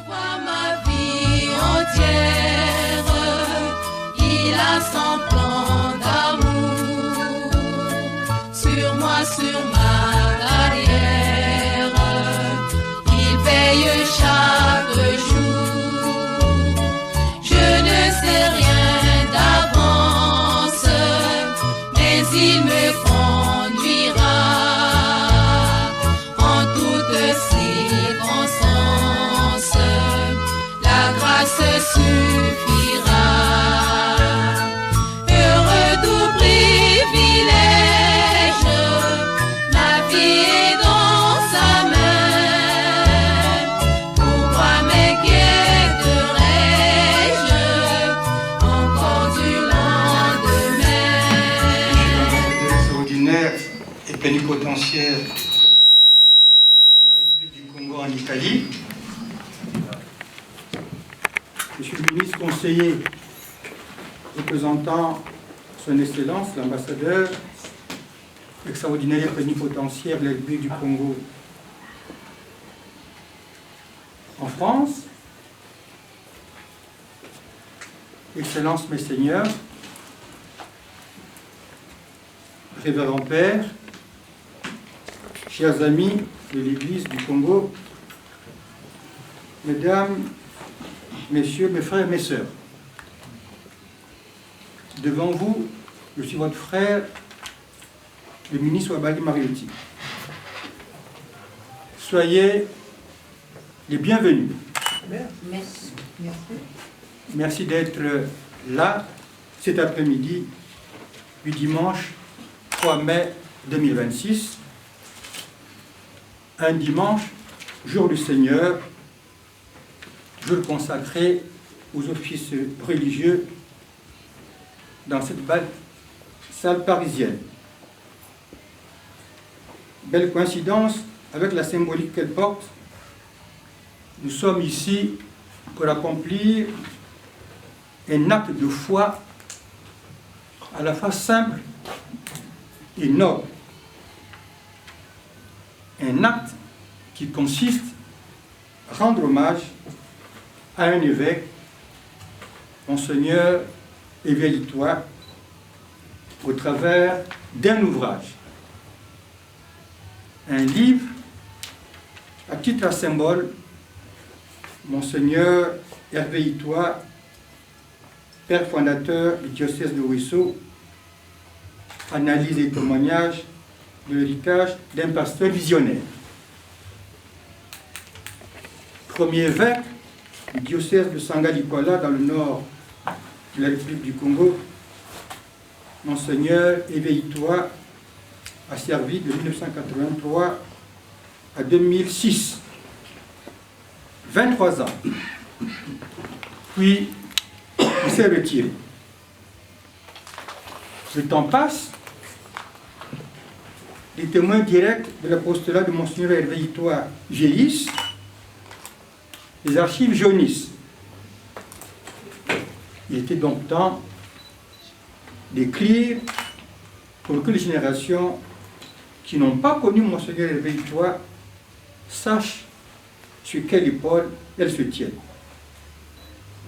vois ma vie entière, il a son plan d'amour sur moi, sur ma carrière. Il veille chaque jour. Je ne sais rien d'avance, mais il me conduira en toutes circonstances. La grâce suffira. Heureux tout privilège, ma vie est dans sa main. Pourquoi m'inquiéterais-je encore du lendemain? Extraordinaire et plénipotentiaire de la République du Congo en Italie. Monsieur le ministre conseiller représentant son Excellence, l'ambassadeur extraordinaire et plénipotentiaire de la République du Congo en France, Excellences, mes seigneurs, révérend Père, chers amis de l'Église du Congo, mesdames, messieurs, mes frères et mes sœurs, devant vous, je suis votre frère, le ministre Wabali Mariotti. Soyez les bienvenus. Merci. Merci d'être là cet après-midi du dimanche 3 mai 2026, un dimanche, jour du Seigneur, jour consacré aux offices religieux dans cette belle salle parisienne. Belle coïncidence avec la symbolique qu'elle porte. Nous sommes ici pour accomplir un acte de foi à la fois simple et noble. Un acte qui consiste à rendre hommage à un évêque, Monseigneur Éveille-toi, au travers d'un ouvrage. Un livre, à titre à symbole, Monseigneur Éveille-toi, père fondateur du diocèse de Ouesso, analyse et témoignage de l'héritage d'un pasteur visionnaire. Premier évêque du diocèse de Sangalikola dans le nord de la République du Congo, Monseigneur Éveille-toi a servi de 1983 à 2006. 23 ans. Puis, il s'est retiré. Le temps passe, les témoins directs de l'apostolat de Monseigneur Éveille-toi vieillissent, les archives jaunissent. Il était donc temps d'écrire pour que les générations qui n'ont pas connu Monseigneur Éveille-toi sachent sur quelle épaule elles se tiennent.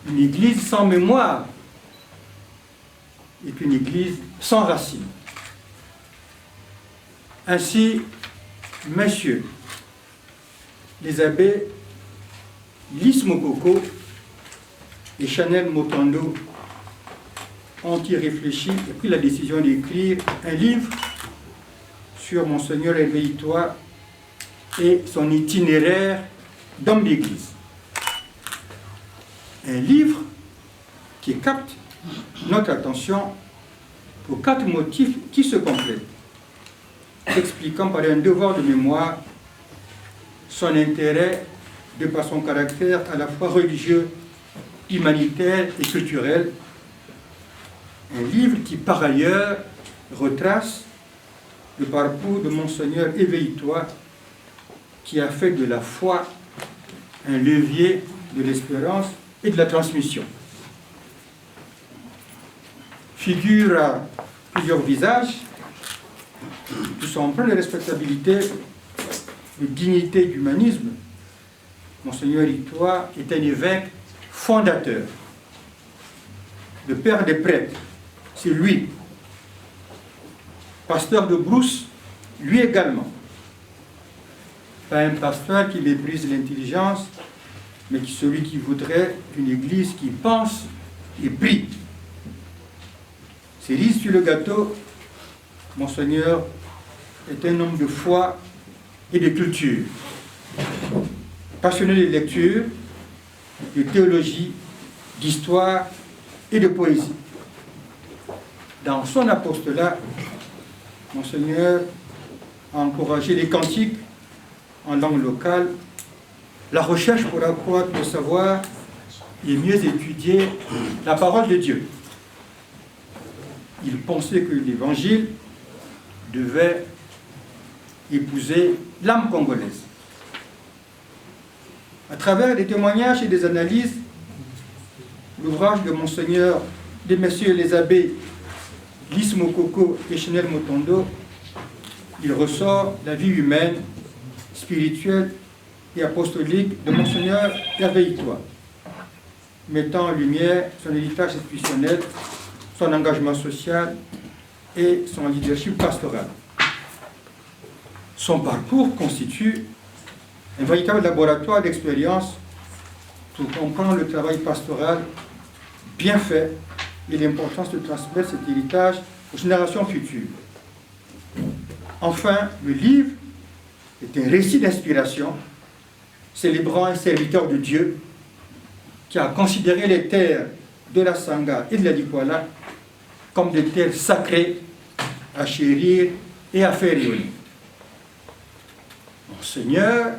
Une église sans mémoire est une église sans racines. Ainsi, messieurs, les abbés Lys Mokoko et Chanel Motondo ont y réfléchi et pris la décision d'écrire un livre sur Monseigneur Éveille-toi et son itinéraire d'homme d'église. Un livre qui capte notre attention pour 4 motifs qui se complètent, expliquant par un devoir de mémoire son intérêt de par son caractère à la fois religieux, humanitaire et culturel. Un livre qui, par ailleurs, retrace le parcours de Monseigneur Éveille-toi, qui a fait de la foi un levier de l'espérance et de la transmission. Figure à plusieurs visages, qui sont pleins de respectabilité, de dignité, d'humanisme, Monseigneur Itoa est un évêque fondateur, le père des prêtres, c'est lui. Pasteur de brousse, lui également. Pas un pasteur qui méprise l'intelligence, mais celui qui voudrait une église qui pense et prie. Cerise sur le gâteau, Monseigneur est un homme de foi et de culture, passionné de lecture, de théologie, d'histoire et de poésie. Dans son apostolat, Monseigneur a encouragé les cantiques en langue locale, la recherche pour accroître le savoir et mieux étudier la parole de Dieu. Il pensait que l'Évangile devait épouser l'âme congolaise. À travers des témoignages et des analyses, l'ouvrage de Monseigneur, des messieurs les abbés Lys Mokoko et Chenel Motondo, il ressort la vie humaine, spirituelle et apostolique de Monseigneur Hervé Itoa, mettant en lumière son héritage institutionnel, son engagement social et son leadership pastoral. Son parcours constitue un véritable laboratoire d'expérience pour comprendre le travail pastoral bien fait et l'importance de transmettre cet héritage aux générations futures. Enfin, le livre est un récit d'inspiration célébrant un serviteur de Dieu qui a considéré les terres de la Sangha et de la Likwala comme des terres sacrées à chérir et à faire rayonner. Monseigneur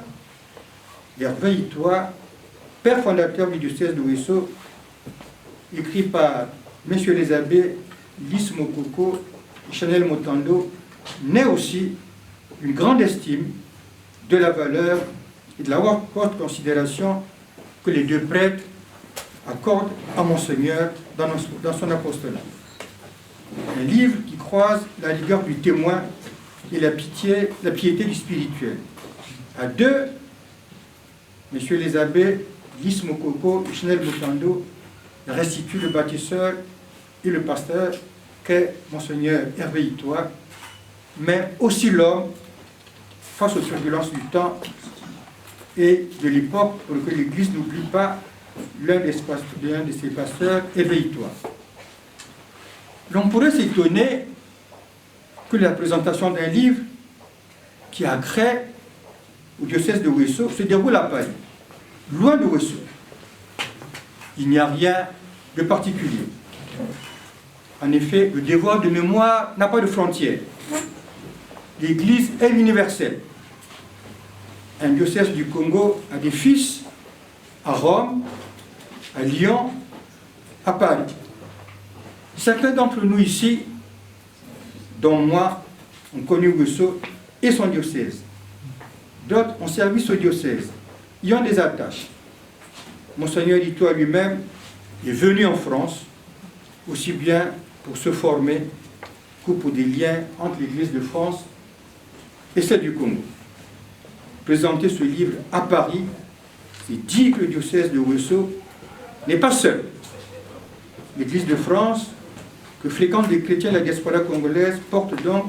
Hervé Itoa, père fondateur du diocèse de Ouesso, écrit par messieurs les abbés Lys Mokoko et Chenel Motondo, naît aussi une grande estime de la valeur et de la haute considération que les deux prêtres accordent à Monseigneur dans son apostolat. Un livre qui croise la rigueur du témoin et la piété du spirituel. À deux, messieurs les abbés Lys Mokoko et Chenel Motondo restituent le bâtisseur et le pasteur qu'est Monseigneur Hervé Itoa, mais aussi l'homme face aux turbulences du temps et de l'époque pour que l'Église n'oublie pas l'un de ses pasteurs, Hervé Itoa. L'on pourrait s'étonner que la présentation d'un livre qui a créé au diocèse de Ouesso se déroule à Paris, loin de Ouesso. Il n'y a rien de particulier. En effet, le devoir de mémoire n'a pas de frontières. L'Église est universelle. Un diocèse du Congo a des fils à Rome, à Lyon, à Paris. Certains d'entre nous ici, dont moi, ont connu Ouesso et son diocèse. D'autres ont servi ce diocèse, y ont des attaches. Monseigneur Itoa lui-même est venu en France, aussi bien pour se former que pour des liens entre l'Église de France et celle du Congo. Présenter ce livre à Paris, c'est dire que le diocèse de Ouesso n'est pas seul. L'Église de France, que fréquentent les chrétiens de la diaspora congolaise, porte donc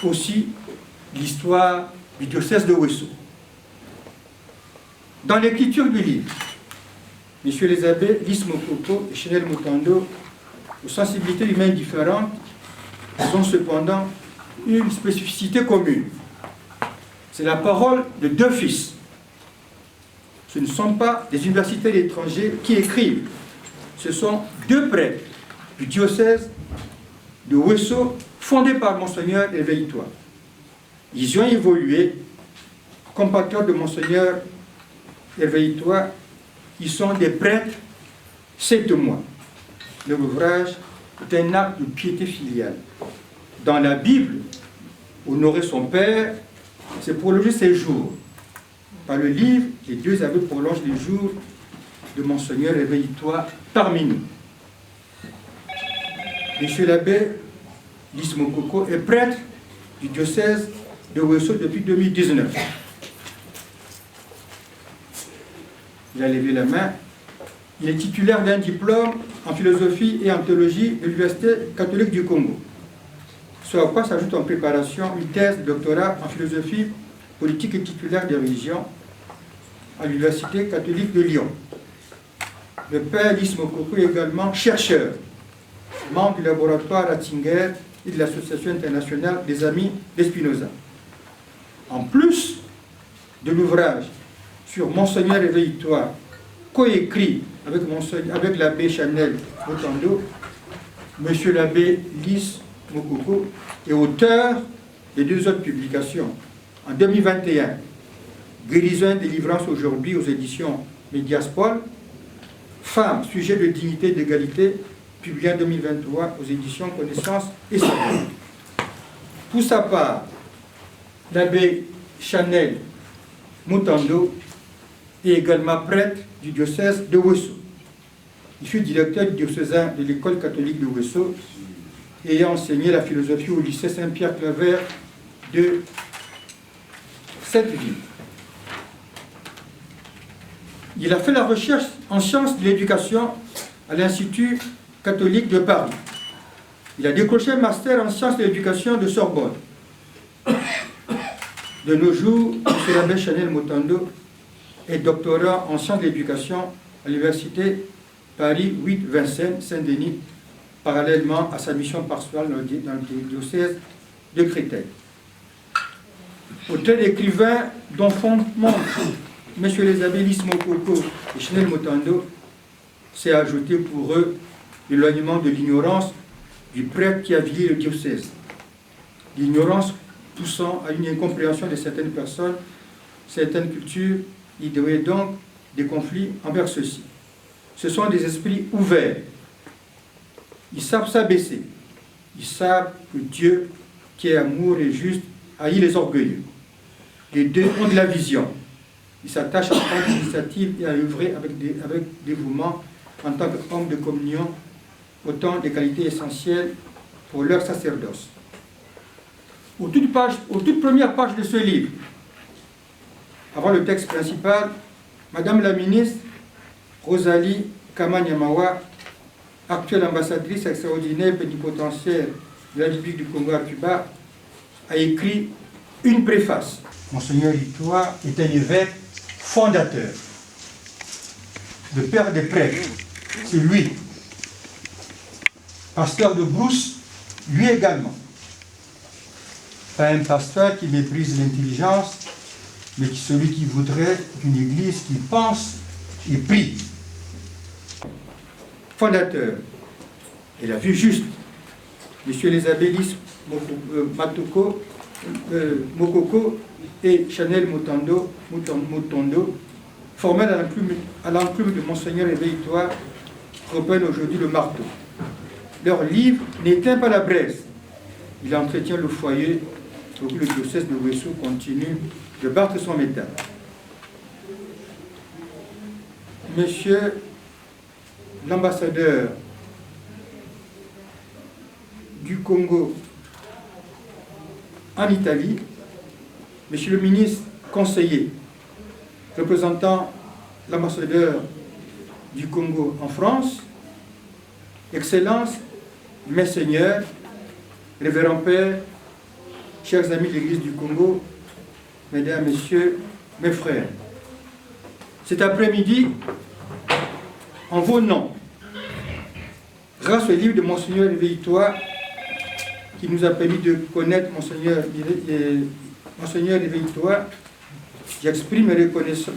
aussi l'histoire du diocèse de Ouesso. Dans l'écriture du livre, messieurs les abbés Lys Mokoko et Chenel Motondo, aux sensibilités humaines différentes, ont cependant une spécificité commune. C'est la parole de deux fils. Ce ne sont pas des universitaires étrangers qui écrivent. Ce sont deux prêtres du diocèse de Ouesso, fondé par Monseigneur Hervé Itoa. Ils y ont évolué, compatriotes de Monseigneur Hervé Itoa, ils sont des prêtres, c'est témoins. Leur ouvrage est un acte de piété filiale. Dans la Bible, honorer son père, c'est prolonger ses jours. Par le livre, les deux abbés prolongent les jours de Monseigneur Hervé Itoa parmi nous. Monsieur l'abbé Lys Mokoko est prêtre du diocèse de Ouesso depuis 2019. Il a levé la main. Il est titulaire d'un diplôme en philosophie et en théologie de l'Université catholique du Congo. Ce à quoi s'ajoute en préparation une thèse de doctorat en philosophie politique et titulaire des religions à l'Université catholique de Lyon. Le père Lys Mokoko est également chercheur, membre du laboratoire Ratzinger et de l'Association internationale des Amis d'Espinoza. En plus de l'ouvrage sur Monseigneur éveille-toi, coécrit avec l'abbé Chanel Motando, M. l'abbé Lys Mokoko est auteur de 2 autres publications. En 2021, Guérison et délivrance aujourd'hui aux éditions Médiaspol, Femmes, sujet de dignité et d'égalité, publié en 2023 aux éditions Connaissance et Savoir. Pour sa part, l'abbé Chanel Motando est également prêtre du diocèse de Ouesso. Il fut directeur du diocésain de l'école catholique de Ouesso et a enseigné la philosophie au lycée Saint-Pierre-Claver de cette ville. Il a fait la recherche en sciences de l'éducation à l'Institut catholique de Paris. Il a décroché un master en sciences de l'éducation de Sorbonne. De nos jours, M. l'abbé Chanel Motando est doctorant en sciences de l'éducation à l'Université Paris 8 Vincennes Saint-Denis, parallèlement à sa mission pastorale dans le diocèse de Créteil. Auteur d'écrivains dont fondement M. les abbés Lys Mokoko et Chanel Motando s'est ajouté pour eux l'éloignement de l'ignorance du prêtre qui a veillé le diocèse. L'ignorance poussant à une incompréhension de certaines personnes, certaines cultures, il y aurait donc des conflits envers ceux-ci. Ce sont des esprits ouverts. Ils savent s'abaisser. Ils savent que Dieu, qui est amour et juste, haït les orgueilleux. Les deux ont de la vision. Ils s'attachent à prendre l'initiative et à œuvrer avec dévouement en tant qu'hommes de communion, autant des qualités essentielles pour leur sacerdoce. Aux toutes premières pages de ce livre, avant le texte principal, Madame la ministre Rosalie Kamanyamawa, actuelle ambassadrice extraordinaire plénipotentiaire de la République du Congo à Cuba, a écrit une préface. Monseigneur Itoa est un évêque fondateur, le père des prêtres, c'est lui. Pasteur de Brousse, lui également. Pas un pasteur qui méprise l'intelligence, mais celui qui voudrait une église qui pense et prie. Fondateur, et la vue juste, Messieurs les abbés Lys Mokoko et Chanel Motando, formés à l'enclume de Monseigneur éveille-toi, reprennent aujourd'hui le marteau. Leur livre n'éteint pas la braise, il entretient le foyer pour que le diocèse de Ouesso continue de battre son métal. Monsieur l'ambassadeur du Congo en Italie, Monsieur le ministre conseiller représentant l'ambassadeur du Congo en France, Excellences, Messeigneurs, Révérend Père, chers amis de l'Église du Congo, Mesdames, Messieurs, mes frères, cet après-midi, en vos noms, grâce au livre de Monseigneur éveille-toi, qui nous a permis de connaître Monseigneur éveille-toi, j'exprime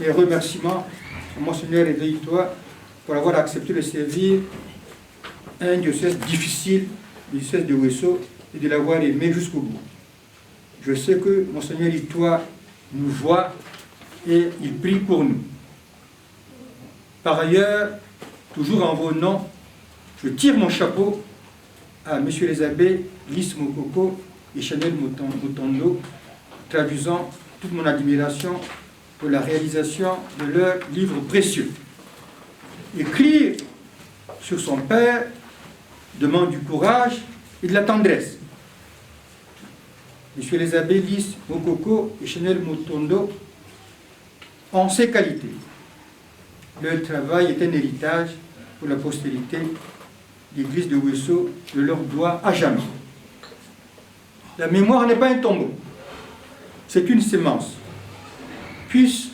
mes remerciements à Monseigneur éveille-toi pour avoir accepté de servir un diocèse difficile, le diocèse de Ouesso, et de l'avoir aimé jusqu'au bout. Je sais que Monseigneur éveille-toi nous voit et il prie pour nous. Par ailleurs, toujours en vos noms, je tire mon chapeau à Messieurs les abbés Lys Mokoko et Chanel Motando, traduisant toute mon admiration pour la réalisation de leur livre précieux. Écrire sur son père demande du courage et de la tendresse. Messieurs les abbés Lys Mokoko et Chanel Motando ont ces qualités. leur travail est un héritage pour la postérité. L'église de Ouesso le leur doit à jamais. La mémoire n'est pas un tombeau, c'est une sémence. Puissent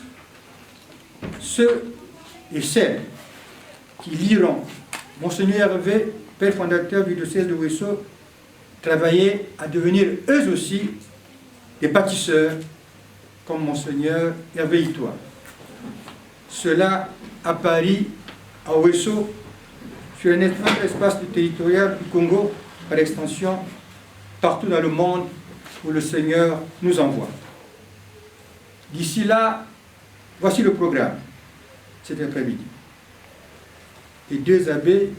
ceux et celles qui liront Monseigneur Hervé, père fondateur du diocèse de Ouesso, travailler à devenir eux aussi des bâtisseurs comme Monseigneur Hervé Itoa. Cela à Paris, à Ouesso, sur un espace territorial du Congo, par extension, partout dans le monde où le Seigneur nous envoie. D'ici là, voici le programme, cet après-midi. Les deux abbés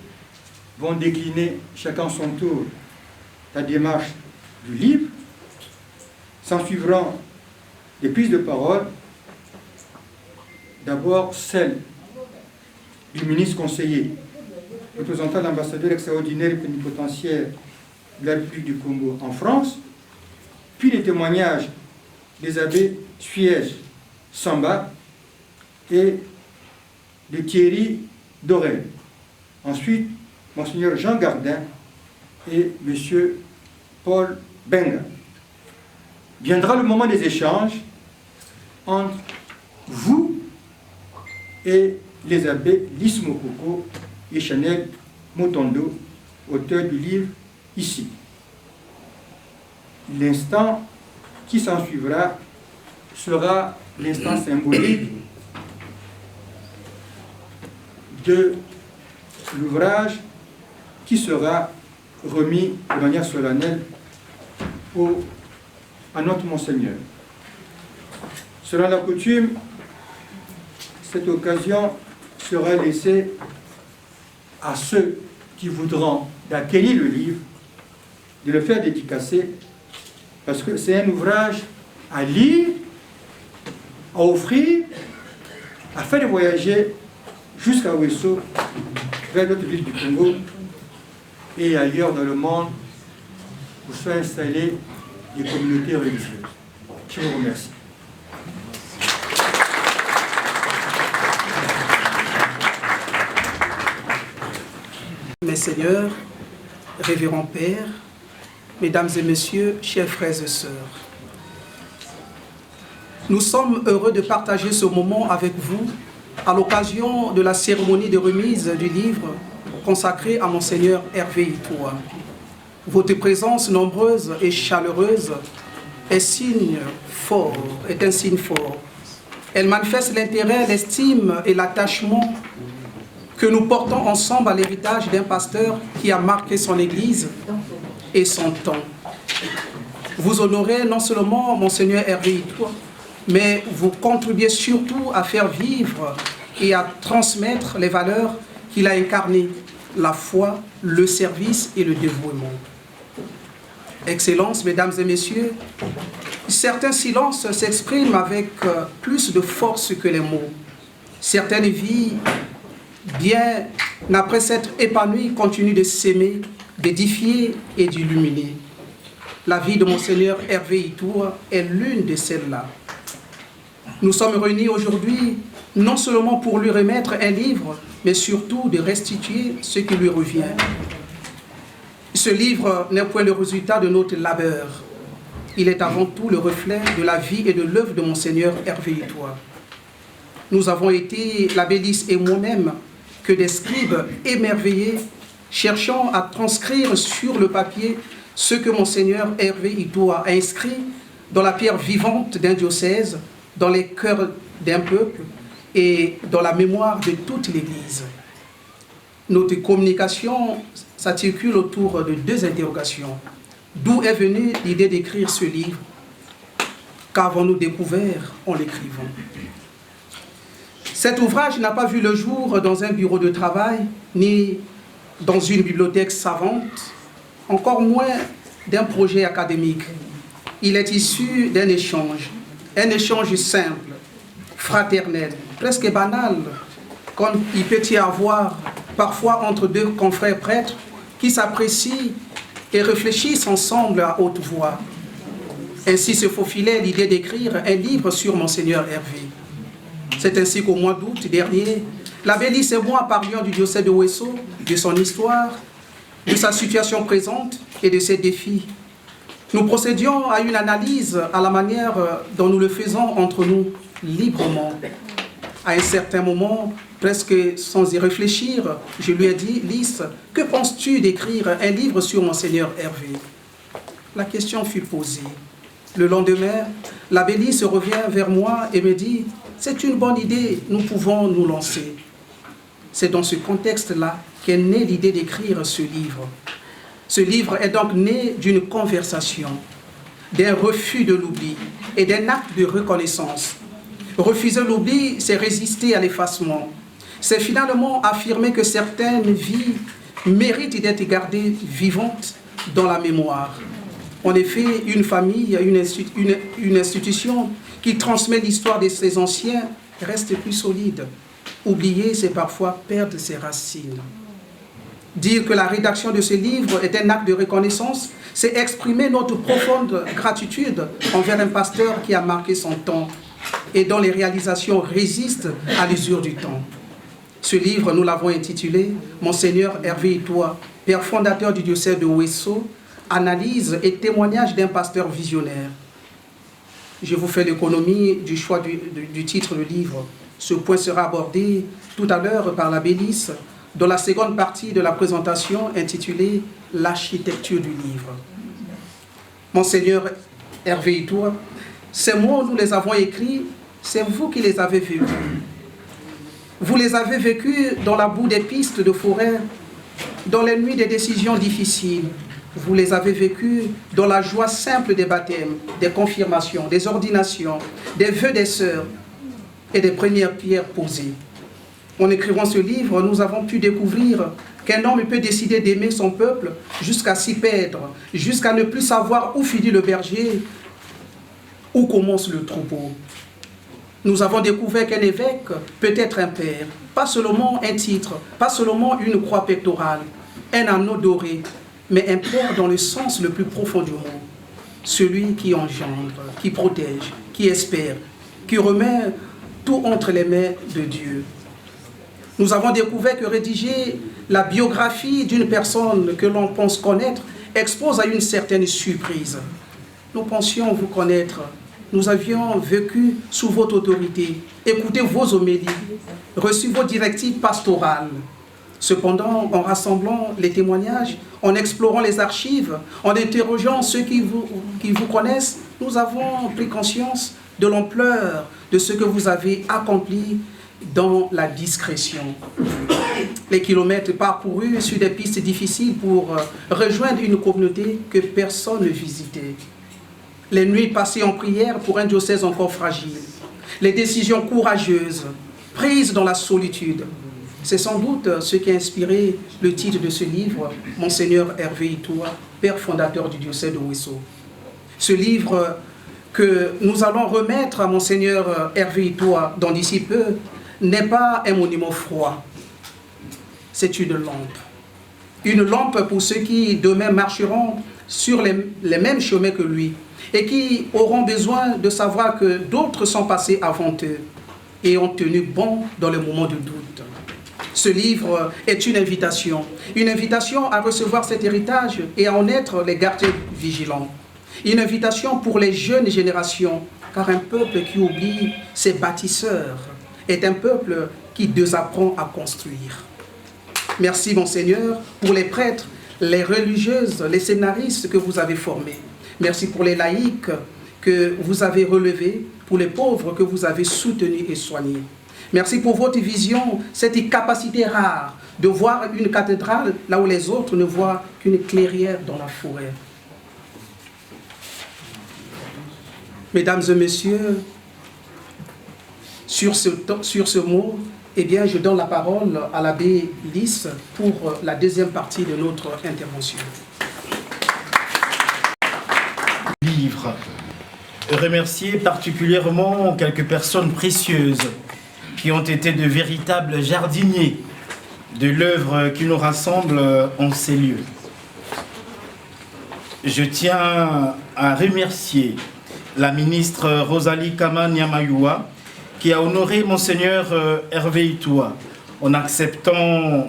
vont décliner chacun son tour la démarche du livre. S'en suivront des prises de parole. D'abord celle du ministre conseiller, représentant l'ambassadeur extraordinaire et plénipotentiaire de la République du Congo en France, puis les témoignages des abbés Suez Samba et de Thierry Dorel. Ensuite, Monseigneur Jean Gardin et M. Paul Benga. Viendra le moment des échanges entre vous et les abbés Lys Mokoko et Chanel Motondo, auteurs du livre Ici. L'instant qui s'ensuivra sera l'instant symbolique de l'ouvrage qui sera remis de manière solennelle à notre Monseigneur. Selon la coutume, cette occasion sera laissée à ceux qui voudront d'acquérir le livre, de le faire dédicacer, parce que c'est un ouvrage à lire, à offrir, à faire voyager jusqu'à Ouesso, vers d'autres villes du Congo et ailleurs dans le monde où sont installées des communautés religieuses. Je vous remercie. Mes seigneurs, révérends pères, mesdames et messieurs, chers frères et sœurs, nous sommes heureux de partager ce moment avec vous à l'occasion de la cérémonie de remise du livre consacré à Monseigneur Hervé Itoa. Votre présence nombreuse et chaleureuse est un signe fort. Elle manifeste l'intérêt, l'estime et l'attachement que nous portons ensemble à l'héritage d'un pasteur qui a marqué son Église et son temps. Vous honorez non seulement Monseigneur Hervé Itoa, mais vous contribuez surtout à faire vivre et à transmettre les valeurs qu'il a incarnées, la foi, le service et le dévouement. Excellences, mesdames et messieurs, certains silences s'expriment avec plus de force que les mots. Certaines vies, bien après s'être épanouies, continuent de s'aimer, d'édifier et d'illuminer. La vie de Monseigneur Hervé Itoa est l'une de celles-là. Nous sommes réunis aujourd'hui non seulement pour lui remettre un livre, mais surtout de restituer ce qui lui revient. Ce livre n'est point le résultat de notre labeur. Il est avant tout le reflet de la vie et de l'œuvre de Monseigneur Hervé Itoa. Nous avons été, l'abbé Lys et moi-même, que des scribes émerveillés, cherchant à transcrire sur le papier ce que Monseigneur Hervé Itoa a inscrit dans la pierre vivante d'un diocèse, dans les cœurs d'un peuple et dans la mémoire de toute l'Église. Notre communication s'articule autour de deux interrogations. D'où est venue l'idée d'écrire ce livre? Qu'avons-nous découvert en l'écrivant? Cet ouvrage n'a pas vu le jour dans un bureau de travail, ni dans une bibliothèque savante, encore moins d'un projet académique. Il est issu d'un échange simple, fraternel, presque banal, comme il peut y avoir parfois entre deux confrères prêtres qui s'apprécient et réfléchissent ensemble à haute voix. Ainsi se faufilait l'idée d'écrire un livre sur Monseigneur Hervé. C'est ainsi qu'au mois d'août dernier, L'abbé Lys et moi parlions du diocèse de Ouesso, de son histoire, de sa situation présente et de ses défis. Nous procédions à une analyse à la manière dont nous le faisons entre nous, librement. À un certain moment, presque sans y réfléchir, je lui ai dit, Lys, que penses-tu d'écrire un livre sur Monseigneur Hervé? La question fut posée. Le lendemain, l'abbé Lys revient vers moi et me dit, c'est une bonne idée, nous pouvons nous lancer. C'est dans ce contexte-là qu'est née l'idée d'écrire ce livre. Ce livre est donc né d'une conversation, d'un refus de l'oubli et d'un acte de reconnaissance. Refuser l'oubli, c'est résister à l'effacement. C'est finalement affirmer que certaines vies méritent d'être gardées vivantes dans la mémoire. En effet, une famille, une institution qui transmet l'histoire de ses anciens reste plus solide. Oublier, c'est parfois perdre ses racines. Dire que la rédaction de ce livre est un acte de reconnaissance, c'est exprimer notre profonde gratitude envers un pasteur qui a marqué son temps et dont les réalisations résistent à l'usure du temps. Ce livre, nous l'avons intitulé « Monseigneur Hervé Itoa, père fondateur du diocèse de Ouesso, analyse et témoignage d'un pasteur visionnaire ». Je vous fais l'économie du choix du titre du livre. Ce point sera abordé tout à l'heure par l'abbé Lys dans la seconde partie de la présentation intitulée « L'architecture du livre ». Monseigneur Hervé Itoa, ces mots, nous les avons écrits, c'est vous qui les avez vécus. Vous les avez vécus dans la boue des pistes de forêt, dans les nuits des décisions difficiles. Vous les avez vécus dans la joie simple des baptêmes, des confirmations, des ordinations, des vœux des sœurs et des premières pierres posées. En écrivant ce livre, nous avons pu découvrir qu'un homme peut décider d'aimer son peuple jusqu'à s'y perdre, jusqu'à ne plus savoir où finit le berger, où commence le troupeau. Nous avons découvert qu'un évêque peut être un père, pas seulement un titre, pas seulement une croix pectorale, un anneau doré, mais un père dans le sens le plus profond du mot. Celui qui engendre, qui protège, qui espère, qui remet tout entre les mains de Dieu. Nous avons découvert que rédiger la biographie d'une personne que l'on pense connaître expose à une certaine surprise. Nous pensions vous connaître. Nous avions vécu sous votre autorité, écouté vos homélies, reçu vos directives pastorales. Cependant, en rassemblant les témoignages, en explorant les archives, en interrogeant ceux qui vous connaissent, nous avons pris conscience de l'ampleur de ce que vous avez accompli dans la discrétion. Les kilomètres parcourus sur des pistes difficiles pour rejoindre une communauté que personne ne visitait. Les nuits passées en prière pour un diocèse encore fragile. Les décisions courageuses, prises dans la solitude. C'est sans doute ce qui a inspiré le titre de ce livre, Monseigneur Hervé Itoa, père fondateur du diocèse de Ouesso. Ce livre que nous allons remettre à Monseigneur Hervé Itoa dans d'ici peu n'est pas un monument froid. C'est une lampe. Une lampe pour ceux qui demain marcheront sur les mêmes chemins que lui et qui auront besoin de savoir que d'autres sont passés avant eux et ont tenu bon dans les moments de doute. Ce livre est une invitation à recevoir cet héritage et à en être les gardiens vigilants. Une invitation pour les jeunes générations, car un peuple qui oublie ses bâtisseurs est un peuple qui désapprend à construire. Merci, Monseigneur, pour les prêtres, les religieuses, les scénaristes que vous avez formés. Merci pour les laïcs que vous avez relevés, pour les pauvres que vous avez soutenus et soignés. Merci pour votre vision, cette capacité rare de voir une cathédrale là où les autres ne voient qu'une clairière dans la forêt. Mesdames et messieurs, sur ce mot, eh bien, je donne la parole à l'abbé Lys pour la deuxième partie de notre intervention. Livre. Remercier particulièrement quelques personnes précieuses qui ont été de véritables jardiniers de l'œuvre qui nous rassemble en ces lieux. Je tiens à remercier la ministre Rosalie Kama Nyamayoua qui a honoré Monseigneur Hervé Itoa en acceptant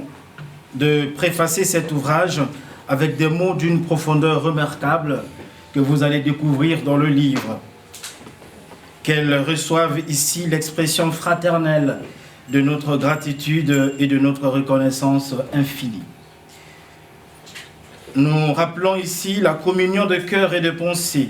de préfacer cet ouvrage avec des mots d'une profondeur remarquable que vous allez découvrir dans le livre. Qu'elles reçoivent ici l'expression fraternelle de notre gratitude et de notre reconnaissance infinie. Nous rappelons ici la communion de cœur et de pensée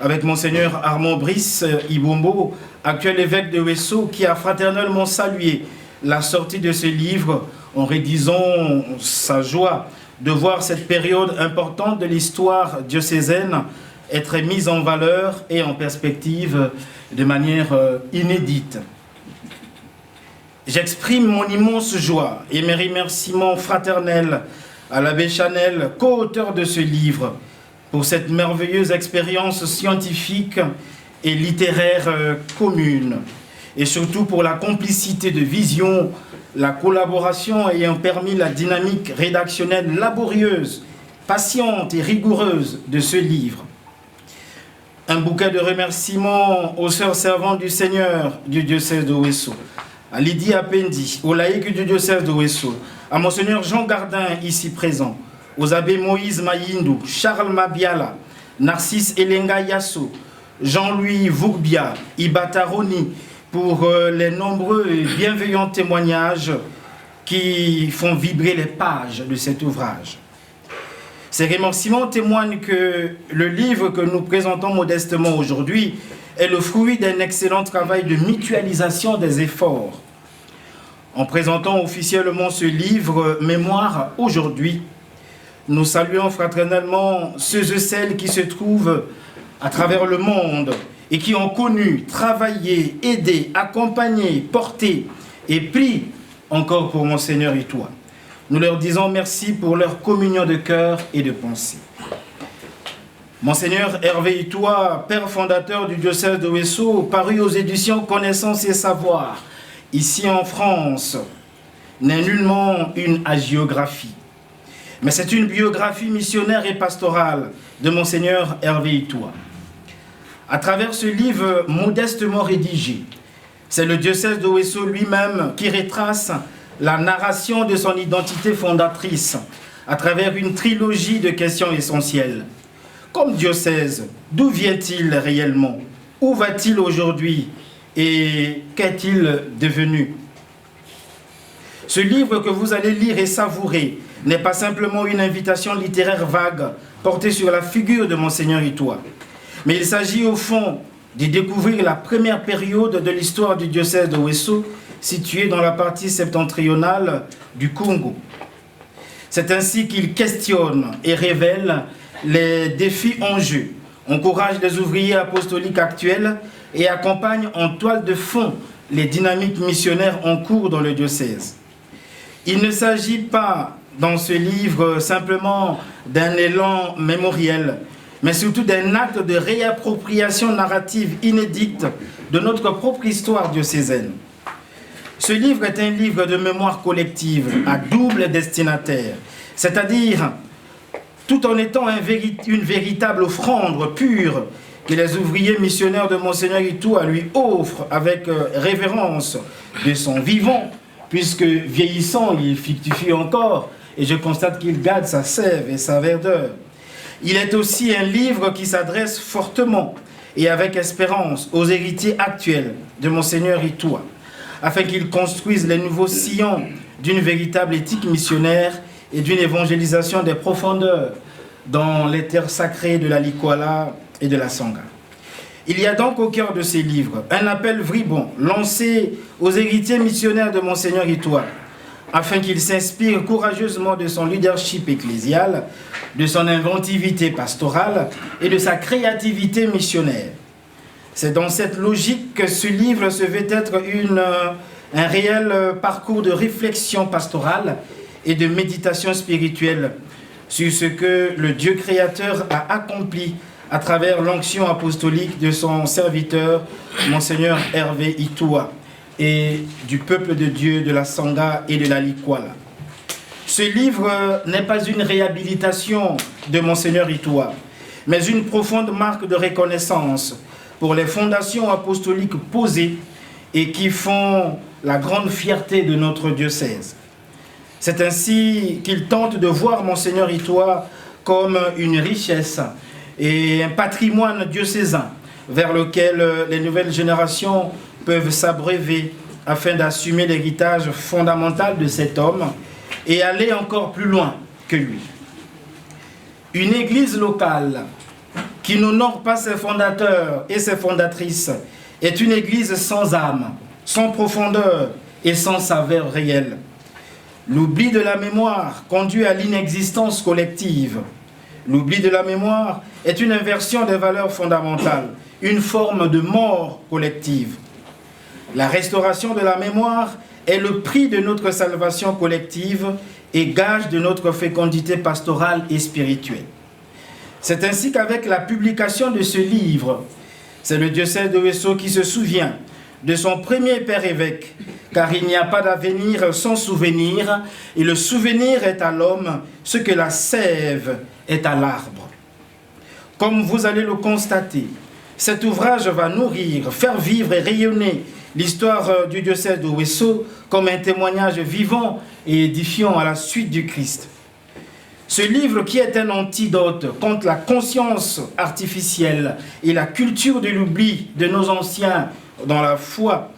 avec Monseigneur Armand Brice Ibombo, actuel évêque de Ouesso, qui a fraternellement salué la sortie de ce livre en rédisant sa joie de voir cette période importante de l'histoire diocésaine être mise en valeur et en perspective de manière inédite. J'exprime mon immense joie et mes remerciements fraternels à l'abbé Chanel, co-auteur de ce livre, pour cette merveilleuse expérience scientifique et littéraire commune, et surtout pour la complicité de vision, la collaboration ayant permis la dynamique rédactionnelle laborieuse, patiente et rigoureuse de ce livre. Un bouquet de remerciements aux sœurs servantes du Seigneur du diocèse de Ouesso, à Lydie Apendi, aux laïcs du diocèse de Ouesso, à Monseigneur Jean Gardin, ici présent, aux abbés Moïse Mayindou, Charles Mabiala, Narcisse Elenga Yasso, Jean-Louis Vourbia, Ibata Roni, pour les nombreux et bienveillants témoignages qui font vibrer les pages de cet ouvrage. Ces remerciements témoignent que le livre que nous présentons modestement aujourd'hui est le fruit d'un excellent travail de mutualisation des efforts. En présentant officiellement ce livre Mémoire aujourd'hui, nous saluons fraternellement ceux et celles qui se trouvent à travers le monde et qui ont connu, travaillé, aidé, accompagné, porté et pris encore pour Monseigneur Itoie. Nous leur disons merci pour leur communion de cœur et de pensée. Monseigneur Hervé Itoie, père fondateur du diocèse de Ouesso, paru aux éditions Connaissance et Savoir, ici en France, n'est nullement une hagiographie, mais c'est une biographie missionnaire et pastorale de Monseigneur Hervé Itoie. À travers ce livre modestement rédigé, c'est le diocèse de Ouesso lui-même qui retrace la narration de son identité fondatrice à travers une trilogie de questions essentielles. Comme diocèse, d'où vient-il réellement? Où va-t-il aujourd'hui? Et qu'est-il devenu? Ce livre que vous allez lire et savourer n'est pas simplement une invitation littéraire vague portée sur la figure de Monseigneur Itoie, mais il s'agit au fond de découvrir la première période de l'histoire du diocèse de Ouesso, situé dans la partie septentrionale du Congo. C'est ainsi qu'il questionne et révèle les défis en jeu, encourage les ouvriers apostoliques actuels et accompagne en toile de fond les dynamiques missionnaires en cours dans le diocèse. Il ne s'agit pas dans ce livre simplement d'un élan mémoriel, mais surtout d'un acte de réappropriation narrative inédite de notre propre histoire diocésaine. Ce livre est un livre de mémoire collective à double destinataire, c'est-à-dire tout en étant une véritable offrande pure que les ouvriers missionnaires de Monseigneur Itoie lui offrent avec révérence de son vivant, puisque vieillissant, il fructifie encore, et je constate qu'il garde sa sève et sa verdeur. Il est aussi un livre qui s'adresse fortement et avec espérance aux héritiers actuels de Monseigneur Itoie, afin qu'ils construisent les nouveaux sillons d'une véritable éthique missionnaire et d'une évangélisation des profondeurs dans les terres sacrées de la Likwala et de la Sangha. Il y a donc au cœur de ces livres un appel vribond lancé aux héritiers missionnaires de Monseigneur Itoie, afin qu'ils s'inspirent courageusement de son leadership ecclésial, de son inventivité pastorale et de sa créativité missionnaire. C'est dans cette logique que ce livre se veut être un réel parcours de réflexion pastorale et de méditation spirituelle sur ce que le Dieu créateur a accompli à travers l'onction apostolique de son serviteur, Monseigneur Hervé Itoie, et du peuple de Dieu, de la Sangha et de la Likwala. Ce livre n'est pas une réhabilitation de Monseigneur Itoie, mais une profonde marque de reconnaissance pour les fondations apostoliques posées et qui font la grande fierté de notre diocèse. C'est ainsi qu'il tente de voir Monseigneur Itoie comme une richesse et un patrimoine diocésain vers lequel les nouvelles générations peuvent s'abreuver afin d'assumer l'héritage fondamental de cet homme et aller encore plus loin que lui. Une église locale qui n'honore pas ses fondateurs et ses fondatrices est une église sans âme, sans profondeur et sans saveur réelle. L'oubli de la mémoire conduit à l'inexistence collective. L'oubli de la mémoire est une inversion des valeurs fondamentales, une forme de mort collective. La restauration de la mémoire est le prix de notre salvation collective et gage de notre fécondité pastorale et spirituelle. C'est ainsi qu'avec la publication de ce livre, c'est le diocèse de Ouesso qui se souvient de son premier père évêque, car il n'y a pas d'avenir sans souvenir, et le souvenir est à l'homme ce que la sève est à l'arbre. Comme vous allez le constater, cet ouvrage va nourrir, faire vivre et rayonner l'histoire du diocèse de Ouesso comme un témoignage vivant et édifiant à la suite du Christ. Ce livre, qui est un antidote contre la conscience artificielle et la culture de l'oubli de nos anciens dans la foi,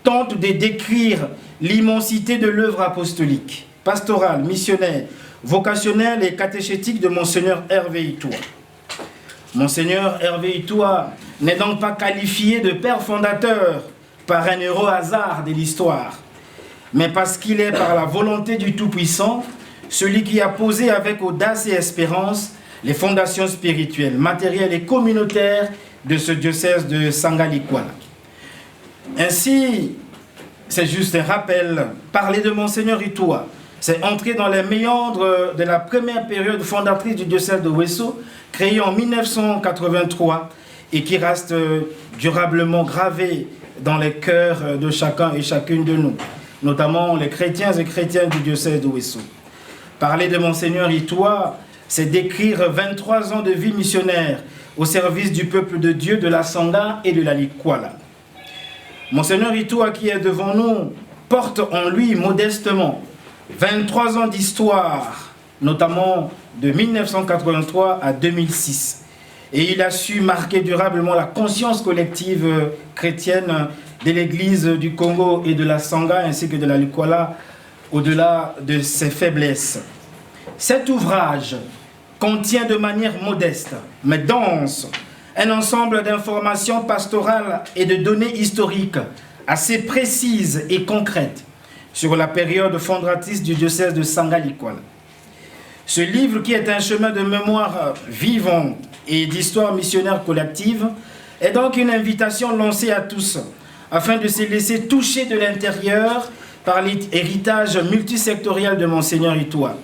tente de décrire l'immensité de l'œuvre apostolique, pastorale, missionnaire, vocationnelle et catéchétique de Monseigneur Hervé Itoie. Monseigneur Hervé Itoie n'est donc pas qualifié de père fondateur par un heureux hasard de l'histoire, mais parce qu'il est, par la volonté du Tout-Puissant, celui qui a posé avec audace et espérance les fondations spirituelles, matérielles et communautaires de ce diocèse de Sangalikuala. Ainsi, c'est juste un rappel, parler de Monseigneur Itoie, c'est entrer dans les méandres de la première période fondatrice du diocèse de Ouesso, créé en 1983 et qui reste durablement gravé dans les cœurs de chacun et chacune de nous, notamment les chrétiens et chrétiennes du diocèse de Ouesso. Parler de Monseigneur Itoie, c'est décrire 23 ans de vie missionnaire au service du peuple de Dieu de la Sangha et de la Likwala. Monseigneur Itoie, qui est devant nous, porte en lui modestement 23 ans d'histoire, notamment de 1983 à 2006. Et il a su marquer durablement la conscience collective chrétienne de l'Église du Congo et de la Sangha ainsi que de la Likwala, au-delà de ses faiblesses. Cet ouvrage contient de manière modeste, mais dense, un ensemble d'informations pastorales et de données historiques assez précises et concrètes sur la période fondatrice du diocèse de Sangalikuala. Ce livre, qui est un chemin de mémoire vivant et d'histoire missionnaire collective, est donc une invitation lancée à tous, afin de se laisser toucher de l'intérieur par l'héritage multisectoriel de Monseigneur Itoie,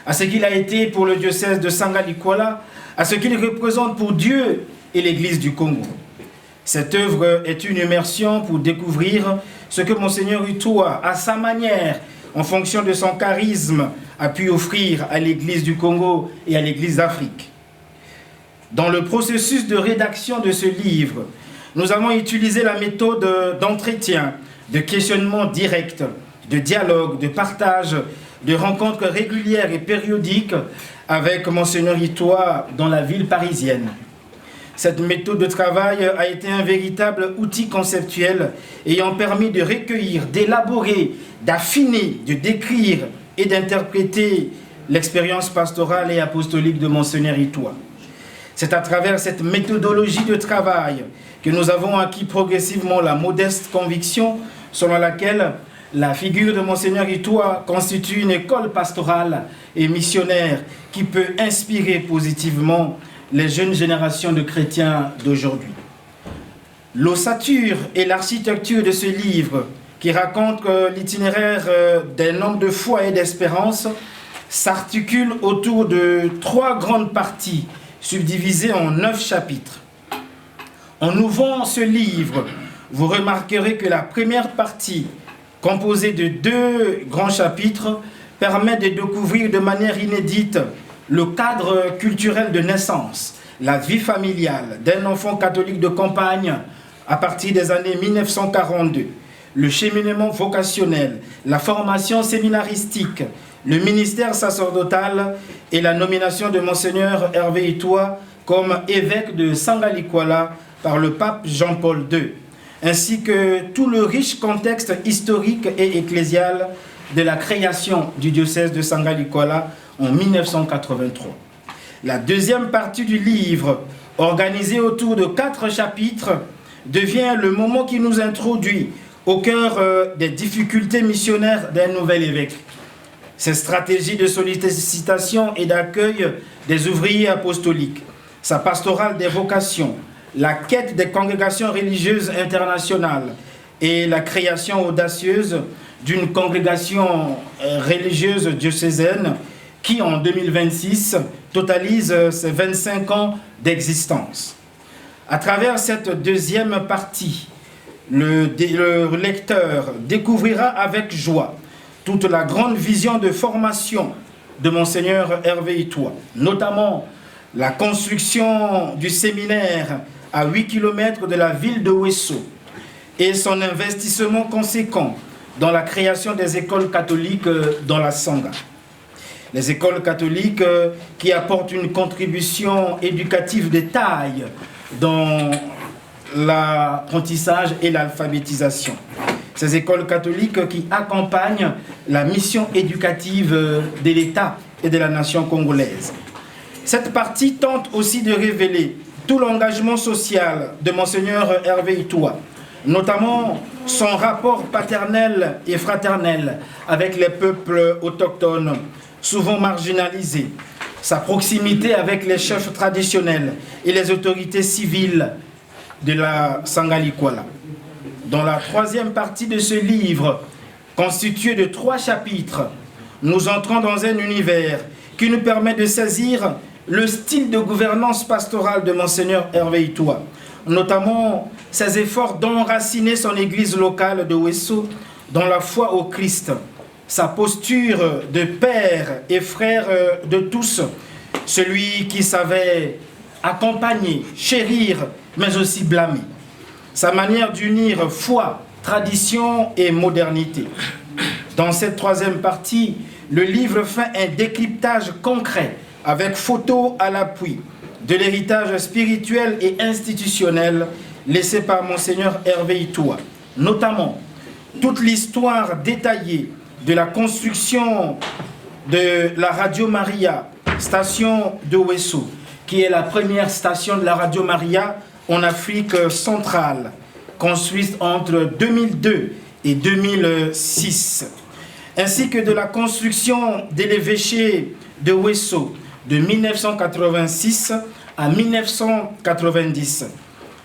à ce qu'il a été pour le diocèse de Sangalikuala, à ce qu'il représente pour Dieu et l'Église du Congo. Cette œuvre est une immersion pour découvrir ce que Monseigneur Itoie, à sa manière, en fonction de son charisme, a pu offrir à l'Église du Congo et à l'Église d'Afrique. Dans le processus de rédaction de ce livre, nous avons utilisé la méthode d'entretien, de questionnement direct, de dialogue, de partage, de rencontres régulières et périodiques avec Monseigneur Itoie dans la ville parisienne. Cette méthode de travail a été un véritable outil conceptuel ayant permis de recueillir, d'élaborer, d'affiner, de décrire et d'interpréter l'expérience pastorale et apostolique de Monseigneur Itoie. C'est à travers cette méthodologie de travail que nous avons acquis progressivement la modeste conviction selon laquelle la figure de Monseigneur Itoie constitue une école pastorale et missionnaire qui peut inspirer positivement les jeunes générations de chrétiens d'aujourd'hui. L'ossature et l'architecture de ce livre, qui raconte l'itinéraire d'un homme de foi et d'espérance, s'articulent autour de 3 grandes parties subdivisées en 9 chapitres. En ouvrant ce livre, vous remarquerez que la première partie, composée de 2 grands chapitres, permet de découvrir de manière inédite le cadre culturel de naissance, la vie familiale d'un enfant catholique de campagne à partir des années 1942, le cheminement vocationnel, la formation séminaristique, le ministère sacerdotal et la nomination de Monseigneur Hervé Itoa comme évêque de Sangalikuala par le pape Jean-Paul II, ainsi que tout le riche contexte historique et ecclésial de la création du diocèse de Sangalikuala en 1983. La deuxième partie du livre, organisée autour de 4 chapitres, devient le moment qui nous introduit au cœur des difficultés missionnaires d'un nouvel évêque. Ses stratégies de sollicitation et d'accueil des ouvriers apostoliques, sa pastorale des vocations, la quête des congrégations religieuses internationales et la création audacieuse d'une congrégation religieuse diocésaine qui, en 2026, totalise ses 25 ans d'existence. À travers cette deuxième partie, le lecteur découvrira avec joie toute la grande vision de formation de Monseigneur Hervé Itoa, notamment la construction du séminaire à 8 km de la ville de Ouesso et son investissement conséquent dans la création des écoles catholiques dans la Sangha. Les écoles catholiques qui apportent une contribution éducative de taille dans l'apprentissage et l'alphabétisation. Ces écoles catholiques qui accompagnent la mission éducative de l'État et de la nation congolaise. Cette partie tente aussi de révéler tout l'engagement social de Monseigneur Hervé Itoa, notamment son rapport paternel et fraternel avec les peuples autochtones, souvent marginalisés, sa proximité avec les chefs traditionnels et les autorités civiles de la Sangalikuala. Dans la troisième partie de ce livre, constitué de 3 chapitres, nous entrons dans un univers qui nous permet de saisir le style de gouvernance pastorale de Monseigneur Hervé Itoa, notamment ses efforts d'enraciner son église locale de Ouesso dans la foi au Christ, sa posture de père et frère de tous, celui qui savait accompagner, chérir, mais aussi blâmer, sa manière d'unir foi, tradition et modernité. Dans cette troisième partie, le livre fait un décryptage concret avec photos à l'appui de l'héritage spirituel et institutionnel laissé par Monseigneur Hervé Itoa, notamment toute l'histoire détaillée de la construction de la Radio Maria, station de Ouesso, qui est la première station de la Radio Maria en Afrique centrale, construite entre 2002 et 2006, ainsi que de la construction de l'évêché de Ouesso de 1986 à 1990,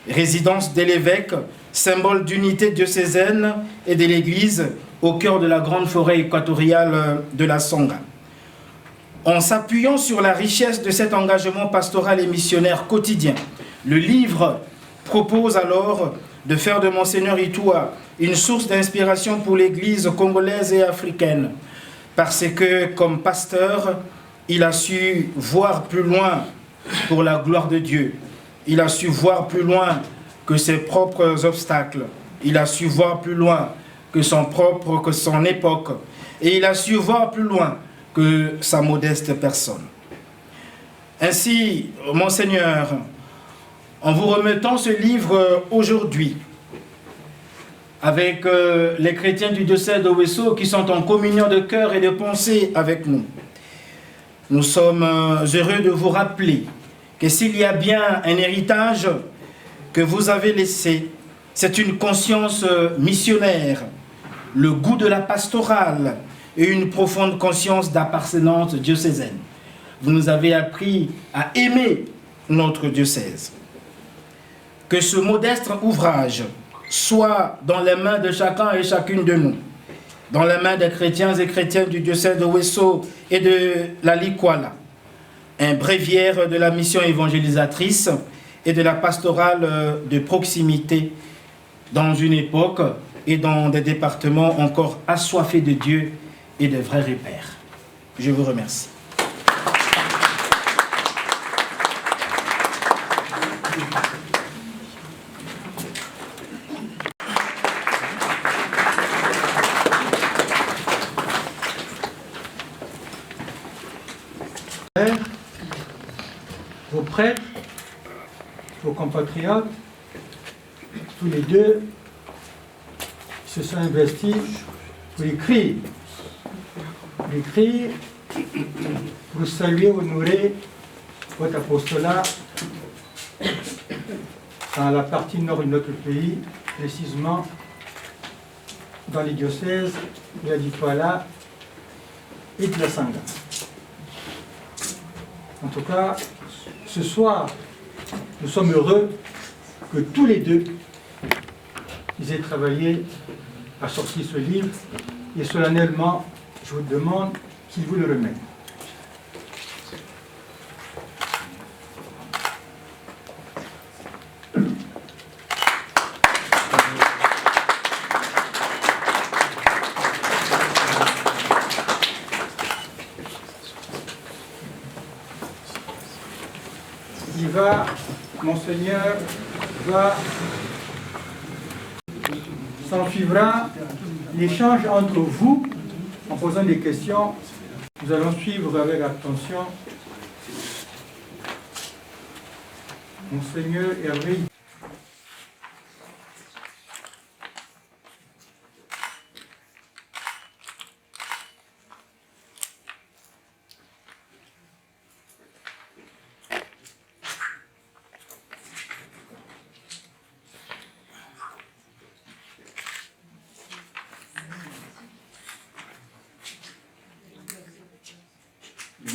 résidence de l'évêque, symbole d'unité diocésaine et de l'Église au cœur de la grande forêt équatoriale de la Sangha. En s'appuyant sur la richesse de cet engagement pastoral et missionnaire quotidien, le livre propose alors de faire de Monseigneur Itoa une source d'inspiration pour l'Église congolaise et africaine, parce que, comme pasteur, il a su voir plus loin pour la gloire de Dieu. Il a su voir plus loin que ses propres obstacles. Il a su voir plus loin que son époque. Et il a su voir plus loin que sa modeste personne. Ainsi, Monseigneur, en vous remettant ce livre aujourd'hui, avec les chrétiens du diocèse de Ouesso qui sont en communion de cœur et de pensée avec nous, nous sommes heureux de vous rappeler que s'il y a bien un héritage que vous avez laissé, c'est une conscience missionnaire, le goût de la pastorale et une profonde conscience d'appartenance diocésaine. Vous nous avez appris à aimer notre diocèse. Que ce modeste ouvrage soit dans les mains de chacun et chacune de nous, dans les mains des chrétiens et chrétiennes du diocèse de Ouesso et de la Likuala, un bréviaire de la mission évangélisatrice et de la pastorale de proximité dans une époque et dans des départements encore assoiffés de Dieu et de vrais repères. Je vous remercie. Vos prêtres, vos compatriotes, tous les deux se sont investis pour écrire. Pour saluer, honorer votre apostolat dans la partie nord de notre pays, précisément dans les diocèses de la Dipala et de la Sangha. En tout cas, ce soir, nous sommes heureux que tous les deux ils aient travaillé à sortir ce livre et solennellement, je vous demande qu'ils vous le remettent. Monseigneur s'en suivra l'échange entre vous en posant des questions. Nous allons suivre avec attention. Monseigneur Hervé.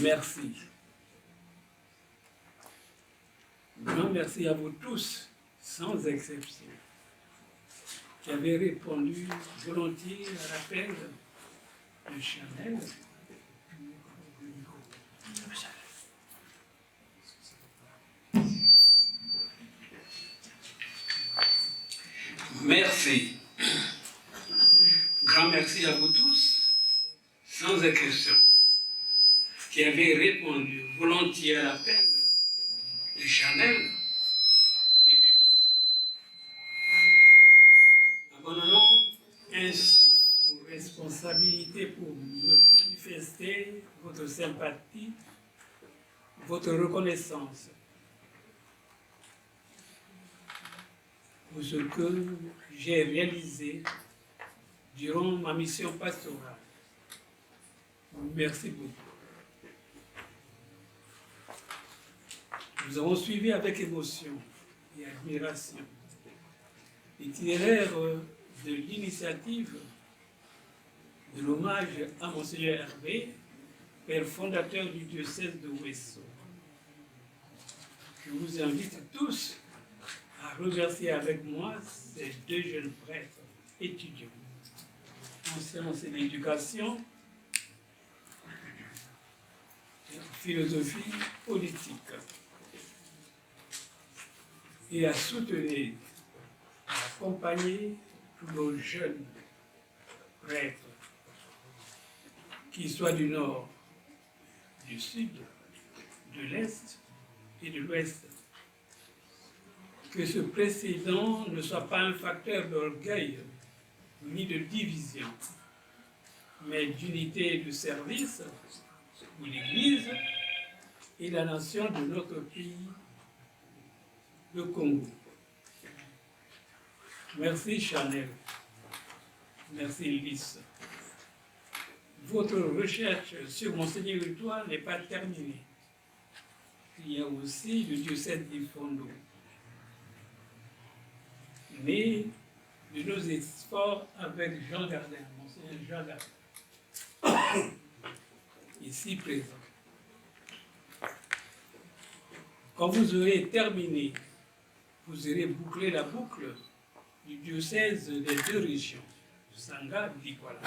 Merci. Grand merci à vous tous, sans exception, qui avez répondu volontiers à l'appel de Chanel. Merci. Grand merci à vous tous, sans exception, qui avez répondu volontiers à l'appel de Chanel et de Nice. Abandonnons ainsi vos responsabilités pour me manifester votre sympathie, votre reconnaissance pour ce que j'ai réalisé durant ma mission pastorale. Merci beaucoup. Nous avons suivi avec émotion et admiration l'itinéraire de l'initiative de l'hommage à Monseigneur Hervé, père fondateur du diocèse de Ouesso. Je vous invite tous à remercier avec moi ces deux jeunes prêtres étudiants en sciences et l'éducation et en philosophie politique, et à soutenir, à accompagner tous nos jeunes prêtres, qu'ils soient du nord, du sud, de l'est et de l'ouest. Que ce précédent ne soit pas un facteur d'orgueil ni de division, mais d'unité et de service pour l'Église et la nation de notre pays, le Congo. Merci Chanel, merci Lys. Votre recherche sur Monseigneur Étoile n'est pas terminée. Il y a aussi le diocèse d'Ifondo. Mais de nos efforts avec Jean Gardin, Monseigneur Jean Gardin, ici présent. Quand vous aurez terminé, vous aurez bouclé la boucle du diocèse des deux régions, Sangha et Dipala,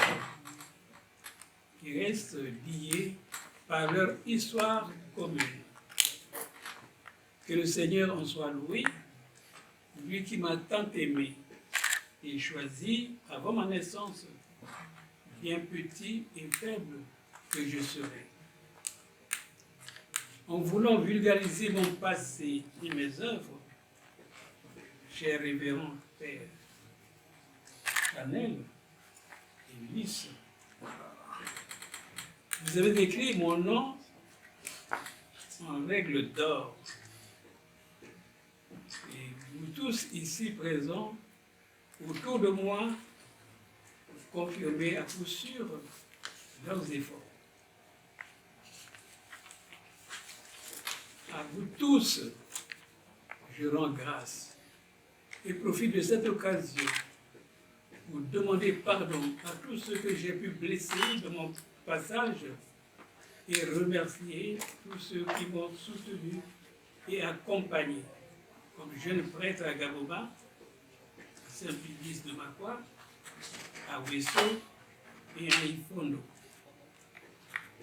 qui restent liés par leur histoire commune. Que le Seigneur en soit loué, lui qui m'a tant aimé et choisi avant ma naissance, bien petit et faible que je serai. En voulant vulgariser mon passé et mes œuvres, cher révérend Père Chanel et Lys, vous avez écrit mon nom en règle d'or. Et vous tous ici présents, autour de moi, vous confirmez à coup sûr leurs efforts. À vous tous, je rends grâce et profite de cette occasion pour demander pardon à tous ceux que j'ai pu blesser de mon passage et remercier tous ceux qui m'ont soutenu et accompagné, comme jeune prêtre à Gaboba, à Saint-Pédis de Makwa, à Wesso et à Ifondo.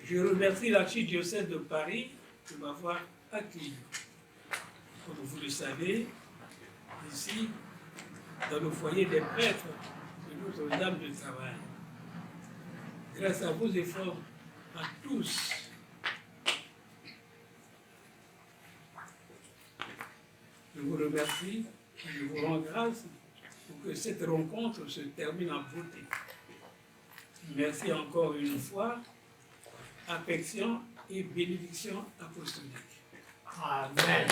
Je remercie l'archidiocèse de Paris de m'avoir accueilli. Comme vous le savez, ici, dans le foyer des prêtres de Notre-Dame de Travail, grâce à vos efforts à tous, je vous remercie et je vous rends grâce pour que cette rencontre se termine en beauté. Merci encore une fois, affection et bénédiction apostolique. Amen.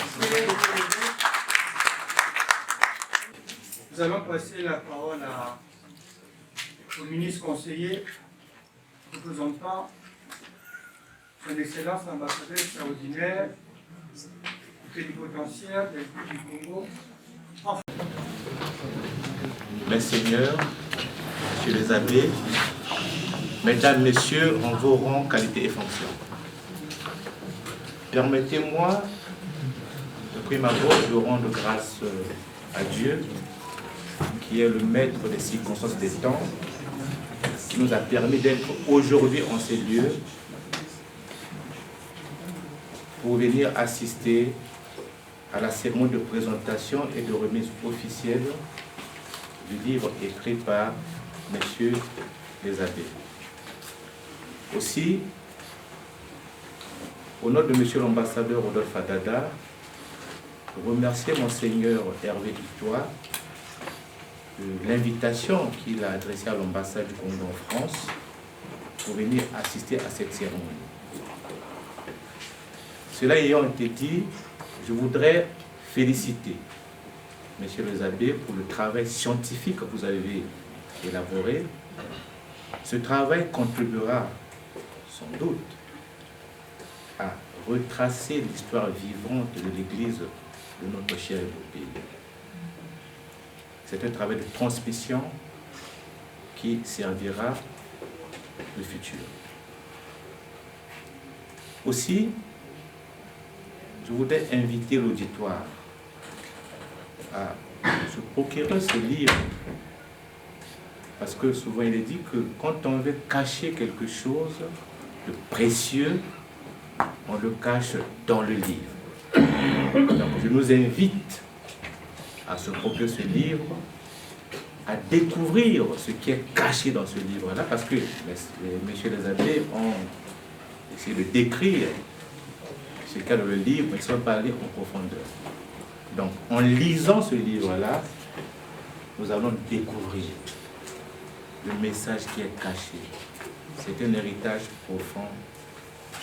Nous allons passer la parole au ministre conseiller représentant son Excellence l'ambassadeur extraordinaire plénipotentiaire de la République du Congo. Mes seigneurs, messieurs les abbés, mesdames, messieurs, en vos rangs, qualités et fonctions. Permettez-moi, de prime abord, de rendre grâce à Dieu, qui est le maître des circonstances des temps, qui nous a permis d'être aujourd'hui en ces lieux pour venir assister à la cérémonie de présentation et de remise officielle du livre écrit par messieurs les abbés. Aussi, au nom de monsieur l'ambassadeur Rodolphe Adada, remercier Monseigneur Hervé Victoire de l'invitation qu'il a adressée à l'ambassade du Congo en France pour venir assister à cette cérémonie. Cela ayant été dit, je voudrais féliciter messieurs les abbés pour le travail scientifique que vous avez élaboré. Ce travail contribuera sans doute à retracer l'histoire vivante de l'Église de notre cher pays. C'est un travail de transmission qui servira le futur. Aussi, je voudrais inviter l'auditoire à se procurer ce livre, parce que souvent il est dit que quand on veut cacher quelque chose de précieux, on le cache dans le livre. Donc je nous invite à se procurer ce livre, à découvrir ce qui est caché dans ce livre-là, parce que messieurs les abbés ont essayé de décrire ce qu'il y a dans le livre, mais sans parler en profondeur. Donc, en lisant ce livre-là, nous allons découvrir le message qui est caché. C'est un héritage profond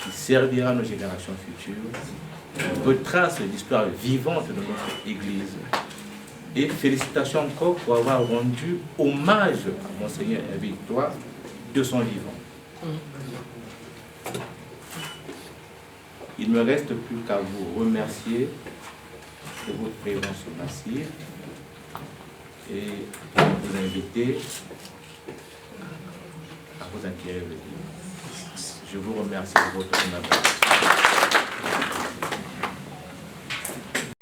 qui servira à nos générations futures, qui retrace l'histoire vivante de notre Église. Et félicitations encore pour avoir rendu hommage à Monseigneur Hervé Victoire de son vivant. Il ne me reste plus qu'à vous remercier de votre présence massive et vous inviter à vous acquérir le livre. Je vous remercie de votre collaboration.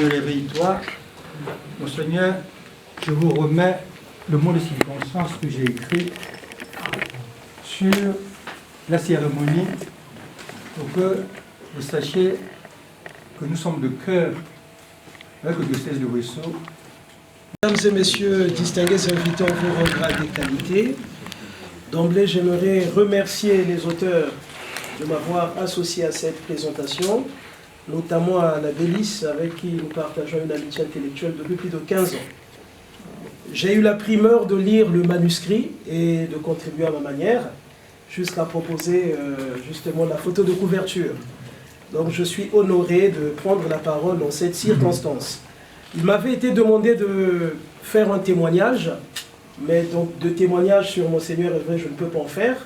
Monsieur Hervé Victoire, Monseigneur, je vous remets le mot de circonstance que j'ai écrit sur la cérémonie pour que vous sachiez que nous sommes de cœur avec le diocèse de Wesso. Mesdames et messieurs, distingués invités en vos rangs, grades et qualités, d'emblée, j'aimerais remercier les auteurs de m'avoir associé à cette présentation, notamment à la Bélis, avec qui nous partageons une amitié intellectuelle depuis plus de 15 ans. J'ai eu la primeur de lire le manuscrit et de contribuer à ma manière, jusqu'à proposer justement la photo de couverture. Donc je suis honoré de prendre la parole dans cette circonstance. Il m'avait été demandé de faire un témoignage, mais donc de témoignage sur Monseigneur Hervé, je ne peux pas en faire.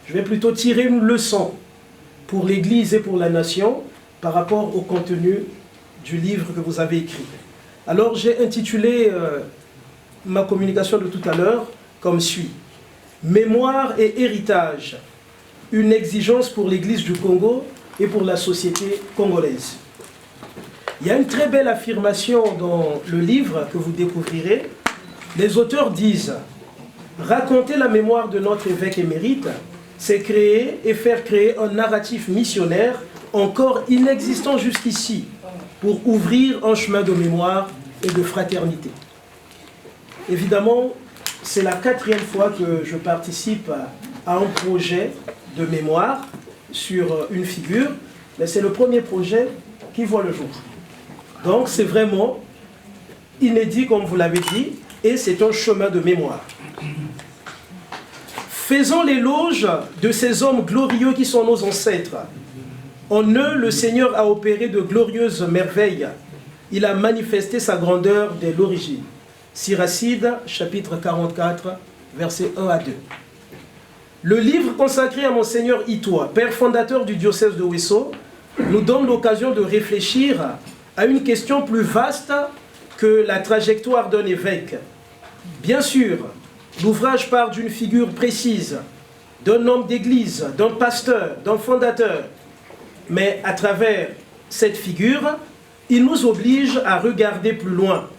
Je vais plutôt tirer une leçon pour l'Église et pour la nation par rapport au contenu du livre que vous avez écrit. Alors j'ai intitulé ma communication de tout à l'heure comme suit. Mémoire et héritage, une exigence pour l'Église du Congo et pour la société congolaise. Il y a une très belle affirmation dans le livre que vous découvrirez. Les auteurs disent « Raconter la mémoire de notre évêque émérite, c'est créer et faire créer un narratif missionnaire encore inexistant jusqu'ici pour ouvrir un chemin de mémoire et de fraternité. » Évidemment, c'est la 4e fois que je participe à un projet de mémoire sur une figure, mais c'est le premier projet qui voit le jour. Donc c'est vraiment inédit comme vous l'avez dit, et c'est un chemin de mémoire. Faisons l'éloge de ces hommes glorieux qui sont nos ancêtres. En eux, le Seigneur a opéré de glorieuses merveilles. Il a manifesté sa grandeur dès l'origine. Siracide, chapitre 44, versets 1 à 2. Le livre consacré à Monseigneur Itoa, père fondateur du diocèse de Ouesso, nous donne l'occasion de réfléchir à une question plus vaste que la trajectoire d'un évêque. Bien sûr, l'ouvrage part d'une figure précise, d'un homme d'église, d'un pasteur, d'un fondateur. Mais à travers cette figure, il nous oblige à regarder plus loin.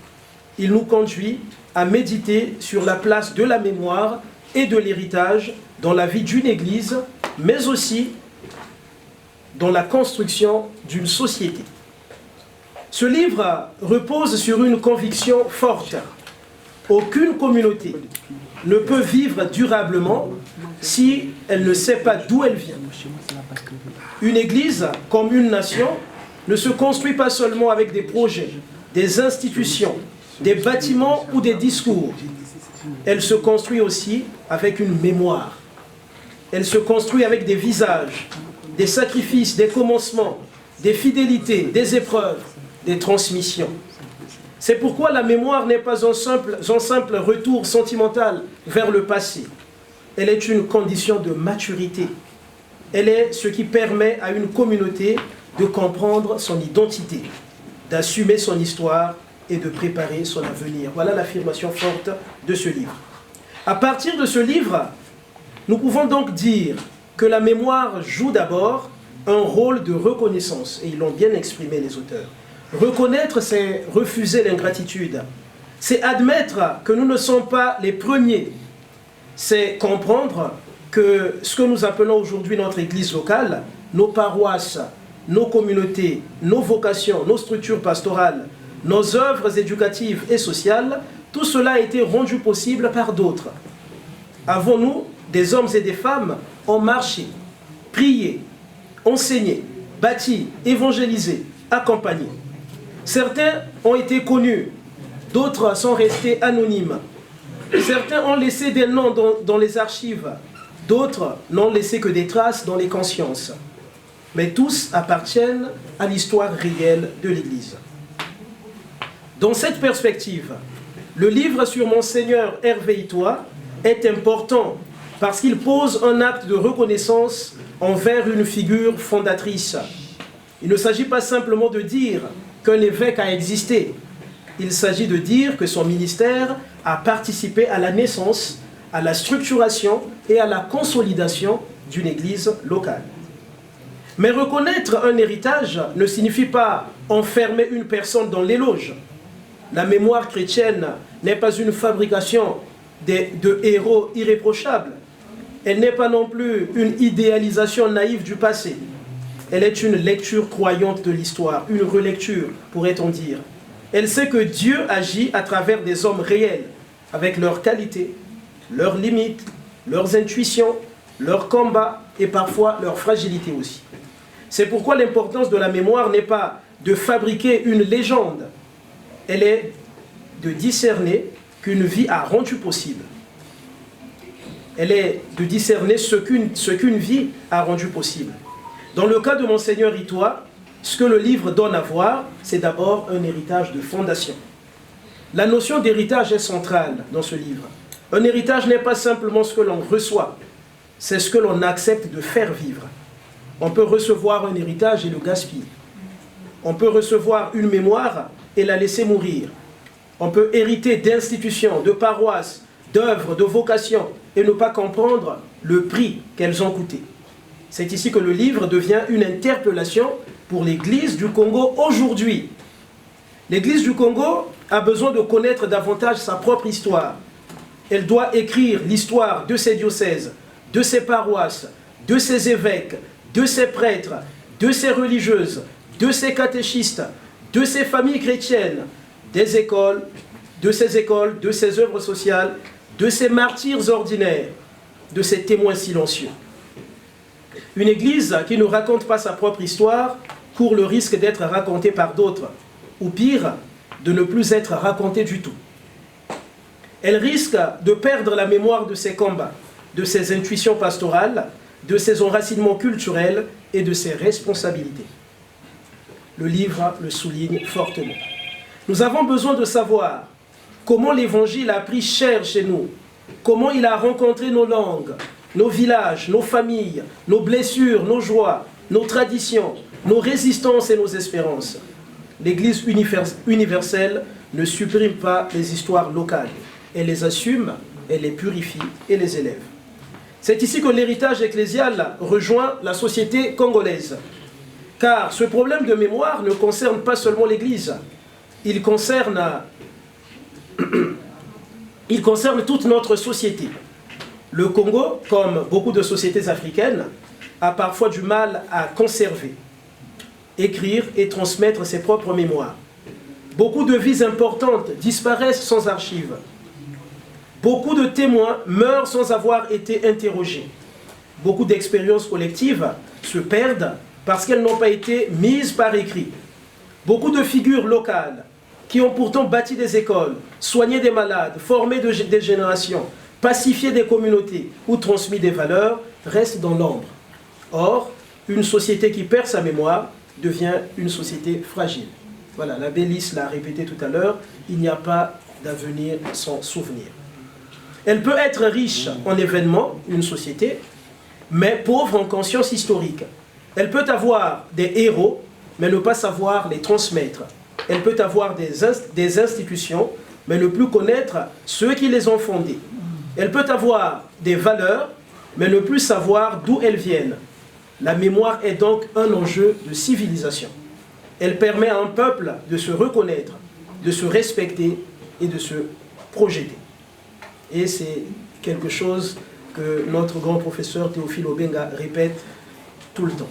Il nous conduit à méditer sur la place de la mémoire et de l'héritage dans la vie d'une église, mais aussi dans la construction d'une société. Ce livre repose sur une conviction forte. Aucune communauté ne peut vivre durablement si elle ne sait pas d'où elle vient. Une église, comme une nation, ne se construit pas seulement avec des projets, des institutions, des bâtiments ou des discours. Elle se construit aussi avec une mémoire. Elle se construit avec des visages, des sacrifices, des commencements, des fidélités, des épreuves, des transmissions. C'est pourquoi la mémoire n'est pas un simple retour sentimental vers le passé. Elle est une condition de maturité. Elle est ce qui permet à une communauté de comprendre son identité, d'assumer son histoire et de préparer son avenir. Voilà l'affirmation forte de ce livre. À partir de ce livre, nous pouvons donc dire que la mémoire joue d'abord un rôle de reconnaissance, et ils l'ont bien exprimé les auteurs. Reconnaître, c'est refuser l'ingratitude. C'est admettre que nous ne sommes pas les premiers. C'est comprendre que ce que nous appelons aujourd'hui notre église locale, nos paroisses, nos communautés, nos vocations, nos structures pastorales, nos œuvres éducatives et sociales, tout cela a été rendu possible par d'autres. Avant nous, des hommes et des femmes ont marché, prié, enseigné, bâti, évangélisé, accompagné. Certains ont été connus, d'autres sont restés anonymes. Certains ont laissé des noms dans les archives, d'autres n'ont laissé que des traces dans les consciences. Mais tous appartiennent à l'histoire réelle de l'Église. Dans cette perspective, le livre sur Monseigneur Hervé Itoa est important parce qu'il pose un acte de reconnaissance envers une figure fondatrice. Il ne s'agit pas simplement de dire qu'un évêque a existé. Il s'agit de dire que son ministère a participé à la naissance, à la structuration et à la consolidation d'une église locale. Mais reconnaître un héritage ne signifie pas enfermer une personne dans l'éloge. La mémoire chrétienne n'est pas une fabrication de héros irréprochables. Elle n'est pas non plus une idéalisation naïve du passé. Elle est une lecture croyante de l'histoire, une relecture, pourrait-on dire. Elle sait que Dieu agit à travers des hommes réels, avec leurs qualités, leurs limites, leurs intuitions, leurs combats et parfois leurs fragilités aussi. C'est pourquoi l'importance de la mémoire n'est pas de fabriquer une légende. Elle est de discerner qu'une vie a rendu possible. Elle est de discerner ce qu'une vie a rendu possible. Dans le cas de Monseigneur Itoa, ce que le livre donne à voir, c'est d'abord un héritage de fondation. La notion d'héritage est centrale dans ce livre. Un héritage n'est pas simplement ce que l'on reçoit, c'est ce que l'on accepte de faire vivre. On peut recevoir un héritage et le gaspiller. On peut recevoir une mémoire et la laisser mourir. On peut hériter d'institutions, de paroisses, d'œuvres, de vocations et ne pas comprendre le prix qu'elles ont coûté. C'est ici que le livre devient une interpellation pour l'Église du Congo aujourd'hui. L'Église du Congo a besoin de connaître davantage sa propre histoire. Elle doit écrire l'histoire de ses diocèses, de ses paroisses, de ses évêques, de ses prêtres, de ses religieuses, de ses catéchistes, de ses familles chrétiennes, des écoles, de ses œuvres sociales, de ses martyrs ordinaires, de ses témoins silencieux. Une Église qui ne raconte pas sa propre histoire court le risque d'être racontée par d'autres, ou pire, de ne plus être racontée du tout. Elle risque de perdre la mémoire de ses combats, de ses intuitions pastorales, de ses enracinements culturels et de ses responsabilités. Le livre le souligne fortement. Nous avons besoin de savoir comment l'Évangile a pris chair chez nous, comment il a rencontré nos langues, nos villages, nos familles, nos blessures, nos joies, nos traditions, nos résistances et nos espérances. L'Église universelle ne supprime pas les histoires locales. Elle les assume, elle les purifie et les élève. C'est ici que l'héritage ecclésial rejoint la société congolaise. Car ce problème de mémoire ne concerne pas seulement l'Église. Il concerne toute notre société. Le Congo, comme beaucoup de sociétés africaines, a parfois du mal à conserver, écrire et transmettre ses propres mémoires. Beaucoup de vies importantes disparaissent sans archives. Beaucoup de témoins meurent sans avoir été interrogés. Beaucoup d'expériences collectives se perdent parce qu'elles n'ont pas été mises par écrit. Beaucoup de figures locales qui ont pourtant bâti des écoles, soigné des malades, formé des générations, pacifié des communautés ou transmis des valeurs, restent dans l'ombre. Or, une société qui perd sa mémoire devient une société fragile. Voilà, l'abbé Lys l'a répété tout à l'heure, il n'y a pas d'avenir sans souvenir. Elle peut être riche en événements, une société, mais pauvre en conscience historique. Elle peut avoir des héros, mais ne pas savoir les transmettre. Elle peut avoir des institutions, mais ne plus connaître ceux qui les ont fondées. Elle peut avoir des valeurs, mais ne plus savoir d'où elles viennent. La mémoire est donc un enjeu de civilisation. Elle permet à un peuple de se reconnaître, de se respecter et de se projeter. Et c'est quelque chose que notre grand professeur Théophile Obenga répète tout le temps.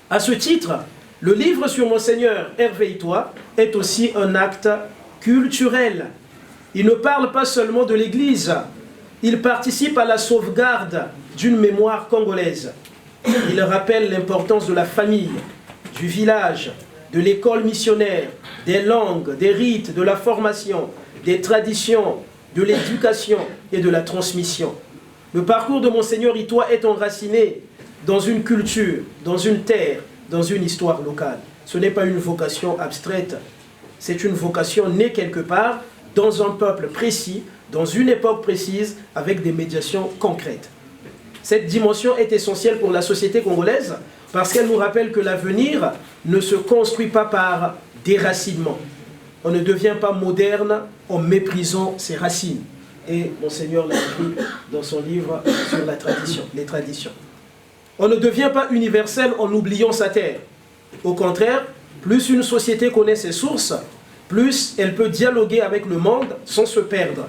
À ce titre, le livre sur Monseigneur Hervé Itoa est aussi un acte culturel. Il ne parle pas seulement de l'Église, il participe à la sauvegarde d'une mémoire congolaise. Il rappelle l'importance de la famille, du village, de l'école missionnaire, des langues, des rites, de la formation, des traditions, de l'éducation et de la transmission. Le parcours de Monseigneur Itoa est enraciné dans une culture, dans une terre, dans une histoire locale. Ce n'est pas une vocation abstraite, c'est une vocation née quelque part dans un peuple précis, dans une époque précise, avec des médiations concrètes. Cette dimension est essentielle pour la société congolaise parce qu'elle nous rappelle que l'avenir ne se construit pas par déracinement. On ne devient pas moderne en méprisant ses racines. Et Monseigneur l'a écrit dans son livre sur la tradition, les traditions. On ne devient pas universel en oubliant sa terre. Au contraire, plus une société connaît ses sources, plus elle peut dialoguer avec le monde sans se perdre.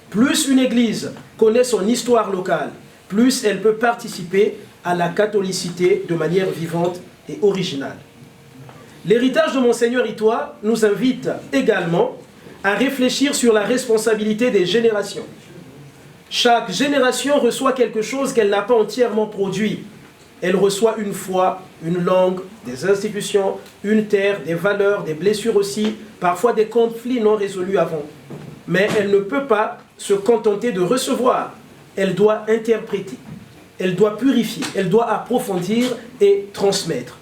Plus une église connaît son histoire locale, plus elle peut participer à la catholicité de manière vivante et originale. L'héritage de Monseigneur Itoa nous invite également à réfléchir sur la responsabilité des générations. Chaque génération reçoit quelque chose qu'elle n'a pas entièrement produit. Elle reçoit une foi, une langue, des institutions, une terre, des valeurs, des blessures aussi, parfois des conflits non résolus avant. Mais elle ne peut pas se contenter de recevoir. Elle doit interpréter, elle doit purifier, elle doit approfondir et transmettre.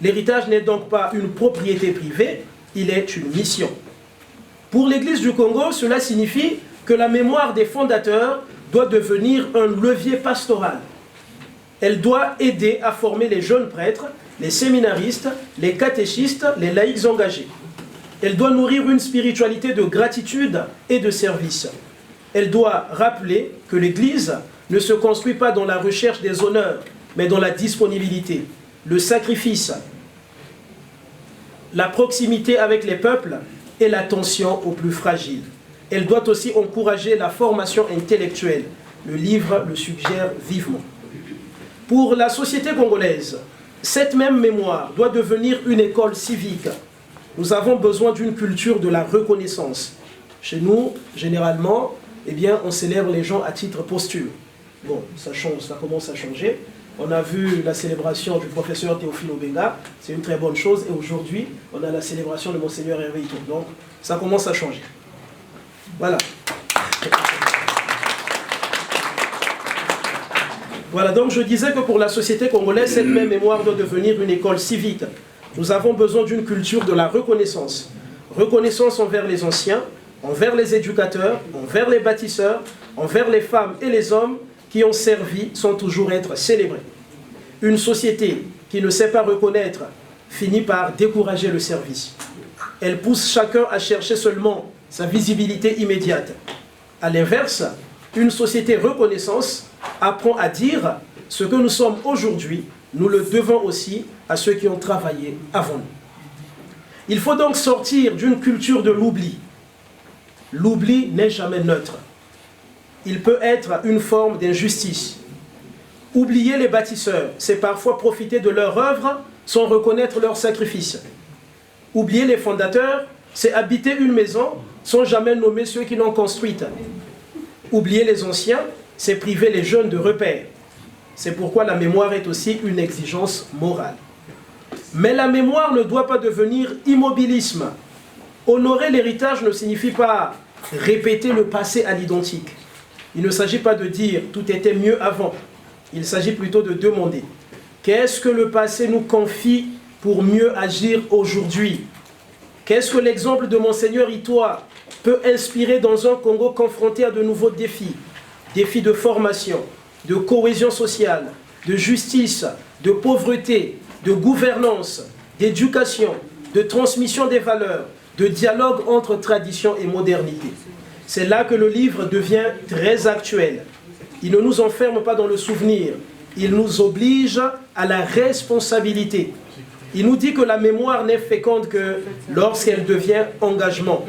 L'héritage n'est donc pas une propriété privée, il est une mission. Pour l'Église du Congo, cela signifie que la mémoire des fondateurs doit devenir un levier pastoral. Elle doit aider à former les jeunes prêtres, les séminaristes, les catéchistes, les laïcs engagés. Elle doit nourrir une spiritualité de gratitude et de service. Elle doit rappeler que l'Église ne se construit pas dans la recherche des honneurs, mais dans la disponibilité, le sacrifice, la proximité avec les peuples et l'attention aux plus fragiles. Elle doit aussi encourager la formation intellectuelle. Le livre le suggère vivement. Pour la société congolaise, cette même mémoire doit devenir une école civique. Nous avons besoin d'une culture de la reconnaissance. Chez nous, généralement, on célèbre les gens à titre posthume. Bon, ça change, ça commence à changer. On a vu la célébration du professeur Théophile Obenga, c'est une très bonne chose. Et aujourd'hui, on a la célébration de Monseigneur Hervé Ito. Donc, ça commence à changer. Voilà. Voilà, donc je disais que pour la société congolaise, cette même mémoire doit devenir une école civique. Nous avons besoin d'une culture de la reconnaissance. Reconnaissance envers les anciens, envers les éducateurs, envers les bâtisseurs, envers les femmes et les hommes qui ont servi sans toujours être célébrés. Une société qui ne sait pas reconnaître finit par décourager le service. Elle pousse chacun à chercher seulement sa visibilité immédiate. À l'inverse, une société reconnaissance apprend à dire ce que nous sommes aujourd'hui, nous le devons aussi à ceux qui ont travaillé avant nous. Il faut donc sortir d'une culture de l'oubli. L'oubli n'est jamais neutre. Il peut être une forme d'injustice. Oublier les bâtisseurs, c'est parfois profiter de leur œuvre sans reconnaître leur sacrifice. Oublier les fondateurs, c'est habiter une maison sans jamais nommer ceux qui l'ont construite. Oublier les anciens, c'est priver les jeunes de repères. C'est pourquoi la mémoire est aussi une exigence morale. Mais la mémoire ne doit pas devenir immobilisme. Honorer l'héritage ne signifie pas répéter le passé à l'identique. Il ne s'agit pas de dire « tout était mieux avant ». Il s'agit plutôt de demander « qu'est-ce que le passé nous confie pour mieux agir aujourd'hui ?» Qu'est-ce que l'exemple de Monseigneur Itoa peut inspirer dans un Congo confronté à de nouveaux défis? Défis de formation, de cohésion sociale, de justice, de pauvreté, de gouvernance, d'éducation, de transmission des valeurs, de dialogue entre tradition et modernité. C'est là que le livre devient très actuel. Il ne nous enferme pas dans le souvenir, il nous oblige à la responsabilité. Il nous dit que la mémoire n'est féconde que lorsqu'elle devient engagement.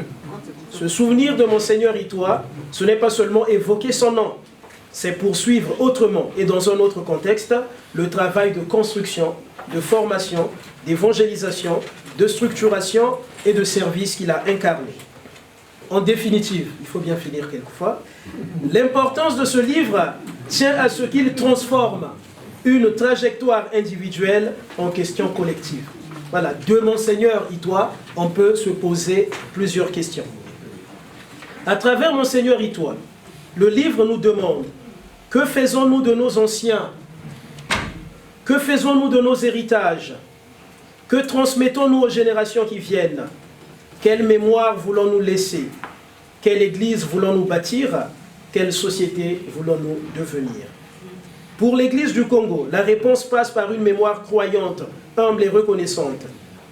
Se souvenir de Monseigneur Itoa, ce n'est pas seulement évoquer son nom, c'est poursuivre autrement et dans un autre contexte le travail de construction, de formation, d'évangélisation, de structuration et de service qu'il a incarné. En définitive, il faut bien finir quelquefois, l'importance de ce livre tient à ce qu'il transforme une trajectoire individuelle en question collective. Voilà, de Monseigneur Itoa, on peut se poser plusieurs questions. À travers Monseigneur Itoa, le livre nous demande que faisons-nous de nos anciens? Que faisons-nous de nos héritages? Que transmettons-nous aux générations qui viennent? Quelle mémoire voulons-nous laisser? Quelle église voulons-nous bâtir? Quelle société voulons-nous devenir? Pour l'église du Congo, la réponse passe par une mémoire croyante, humble et reconnaissante.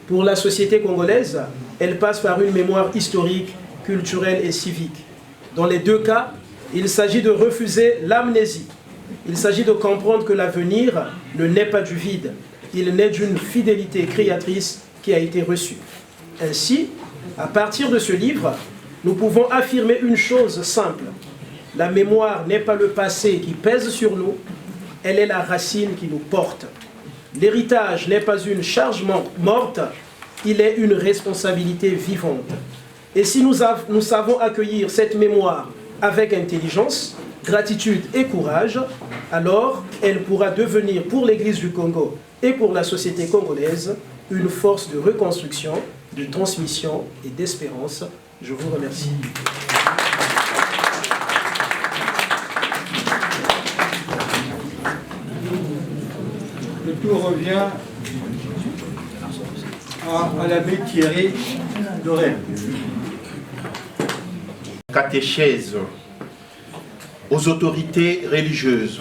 Pour la société congolaise, elle passe par une mémoire historique, culturelle et civique. Dans les deux cas, il s'agit de refuser l'amnésie. Il s'agit de comprendre que l'avenir ne naît pas du vide. Il naît d'une fidélité créatrice qui a été reçue. Ainsi, à partir de ce livre, nous pouvons affirmer une chose simple. La mémoire n'est pas le passé qui pèse sur nous, elle est la racine qui nous porte. L'héritage n'est pas une charge morte, il est une responsabilité vivante. Et si nous savons accueillir cette mémoire avec intelligence, gratitude et courage, alors elle pourra devenir pour l'Église du Congo et pour la société congolaise une force de reconstruction, de transmission et d'espérance. Je vous remercie. Le tour revient à l'abbé Thierry Dorel. Catéchèse aux autorités religieuses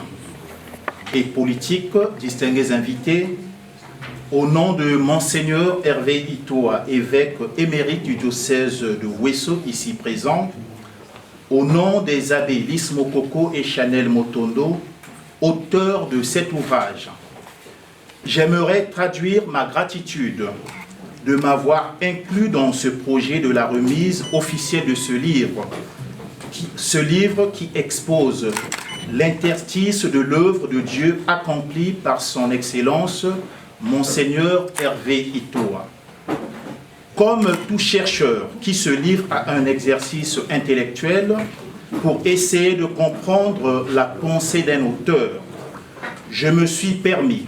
et politiques, distingués invités, au nom de Monseigneur Hervé Itoa, évêque émérite du diocèse de Ouesso, ici présent, au nom des abbés Lys Mokoko et Chanel Motondo, auteurs de cet ouvrage, j'aimerais traduire ma gratitude de m'avoir inclus dans ce projet de la remise officielle de ce livre qui expose l'interstice de l'œuvre de Dieu accomplie par son Excellence, Monseigneur Hervé Itoa. Comme tout chercheur qui se livre à un exercice intellectuel pour essayer de comprendre la pensée d'un auteur, je me suis permis,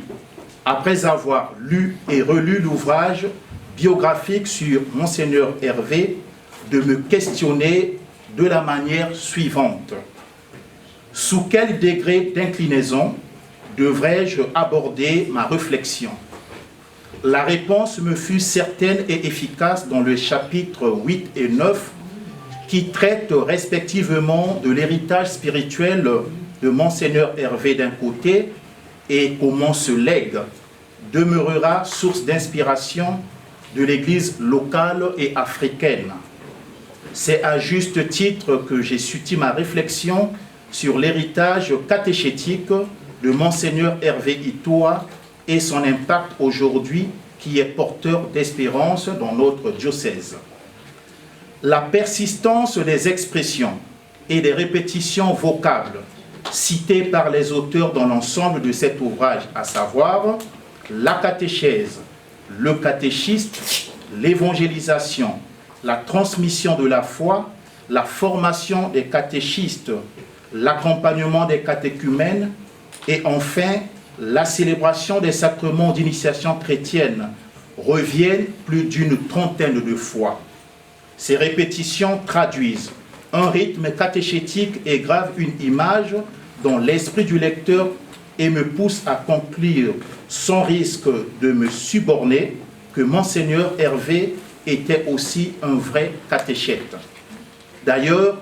après avoir lu et relu l'ouvrage biographique sur Monseigneur Hervé, de me questionner de la manière suivante. Sous quel degré d'inclinaison devrais-je aborder ma réflexion? La réponse me fut certaine et efficace dans le chapitre 8 et 9 qui traitent respectivement de l'héritage spirituel de Monseigneur Hervé d'un côté et comment ce legs demeurera source d'inspiration de l'Église locale et africaine. C'est à juste titre que j'ai soutenu ma réflexion sur l'héritage catéchétique de Monseigneur Hervé Itoa et son impact aujourd'hui qui est porteur d'espérance dans notre diocèse. La persistance des expressions et des répétitions vocables citées par les auteurs dans l'ensemble de cet ouvrage, à savoir la catéchèse, le catéchiste, l'évangélisation, la transmission de la foi, la formation des catéchistes, l'accompagnement des catéchumènes et enfin la célébration des sacrements d'initiation chrétienne reviennent plus d'une trentaine de fois. Ces répétitions traduisent un rythme catéchétique et gravent une image dans l'esprit du lecteur et me poussent à conclure sans risque de me suborner que Monseigneur Hervé était aussi un vrai catéchète. D'ailleurs,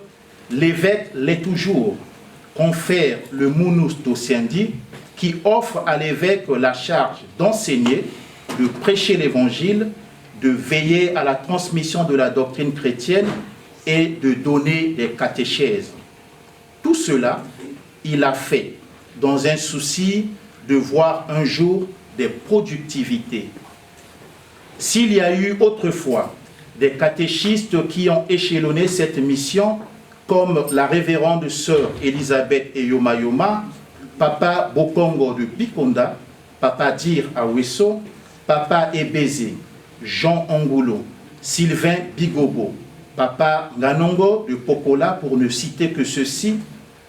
l'évêque l'est toujours, confère le Munus Dociendi, qui offre à l'évêque la charge d'enseigner, de prêcher l'évangile, de veiller à la transmission de la doctrine chrétienne et de donner des catéchèses. Tout cela, il a fait dans un souci de voir un jour des productivités. S'il y a eu autrefois des catéchistes qui ont échelonné cette mission, comme la révérende sœur Elisabeth Eyomayoma, Papa Bokongo de Pikonda, Papa Dir à Ouesso, Papa Ebeze, Jean Angulo, Sylvain Bigobo, Papa Nganongo de Pokola, pour ne citer que ceux-ci,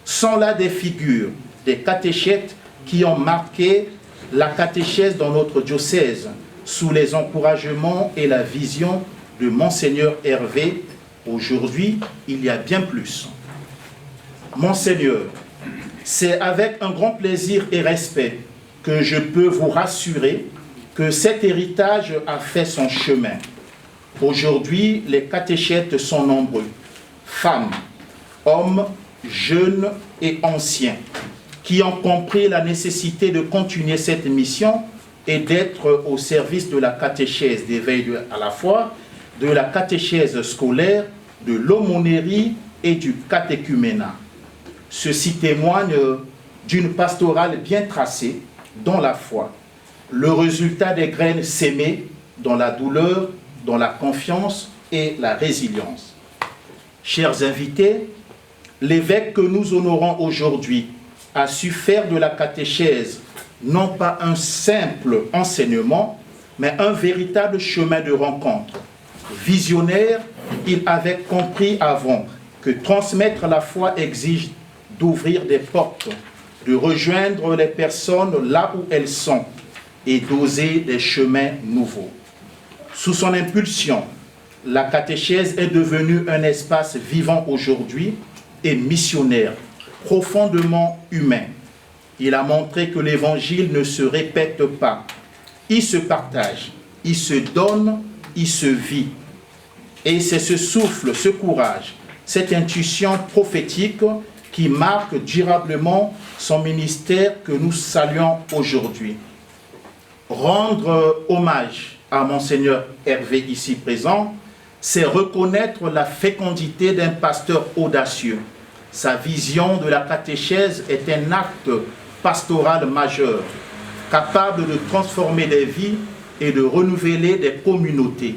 sont là des figures, des catéchètes qui ont marqué la catéchèse dans notre diocèse, sous les encouragements et la vision de Monseigneur Hervé. Aujourd'hui, il y a bien plus. Monseigneur, c'est avec un grand plaisir et respect que je peux vous rassurer que cet héritage a fait son chemin. Aujourd'hui, les catéchètes sont nombreux, femmes, hommes, jeunes et anciens, qui ont compris la nécessité de continuer cette mission et d'être au service de la catéchèse d'éveil à la foi, de la catéchèse scolaire, de l'aumônerie et du catéchuménat. Ceci témoigne d'une pastorale bien tracée dans la foi, le résultat des graines sémées dans la douleur, dans la confiance et la résilience. Chers invités, l'évêque que nous honorons aujourd'hui a su faire de la catéchèse non pas un simple enseignement, mais un véritable chemin de rencontre. Visionnaire, il avait compris avant que transmettre la foi exige d'ouvrir des portes, de rejoindre les personnes là où elles sont et d'oser des chemins nouveaux. Sous son impulsion, la catéchèse est devenue un espace vivant aujourd'hui et missionnaire, profondément humain. Il a montré que l'évangile ne se répète pas, il se partage il se donne, il se vit. Et c'est ce souffle, ce courage, cette intuition prophétique qui marque durablement son ministère que nous saluons aujourd'hui. Rendre hommage à Monseigneur Hervé ici présent, c'est reconnaître la fécondité d'un pasteur audacieux. Sa vision de la catéchèse est un acte pastoral majeur, capable de transformer des vies et de renouveler des communautés.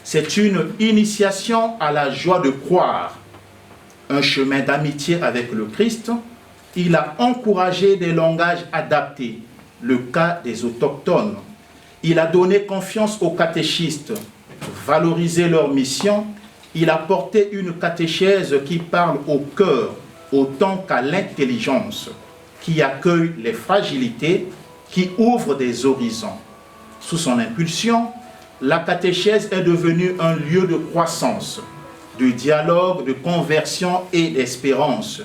C'est une initiation à la joie de croire, un chemin d'amitié avec le Christ. Il a encouragé des langages adaptés, le cas des autochtones. Il a donné confiance aux catéchistes, valorisé leur mission. Il a porté une catéchèse qui parle au cœur autant qu'à l'intelligence, qui accueille les fragilités, qui ouvre des horizons. Sous son impulsion, la catéchèse est devenue un lieu de croissance, de dialogue, de conversion et d'espérance.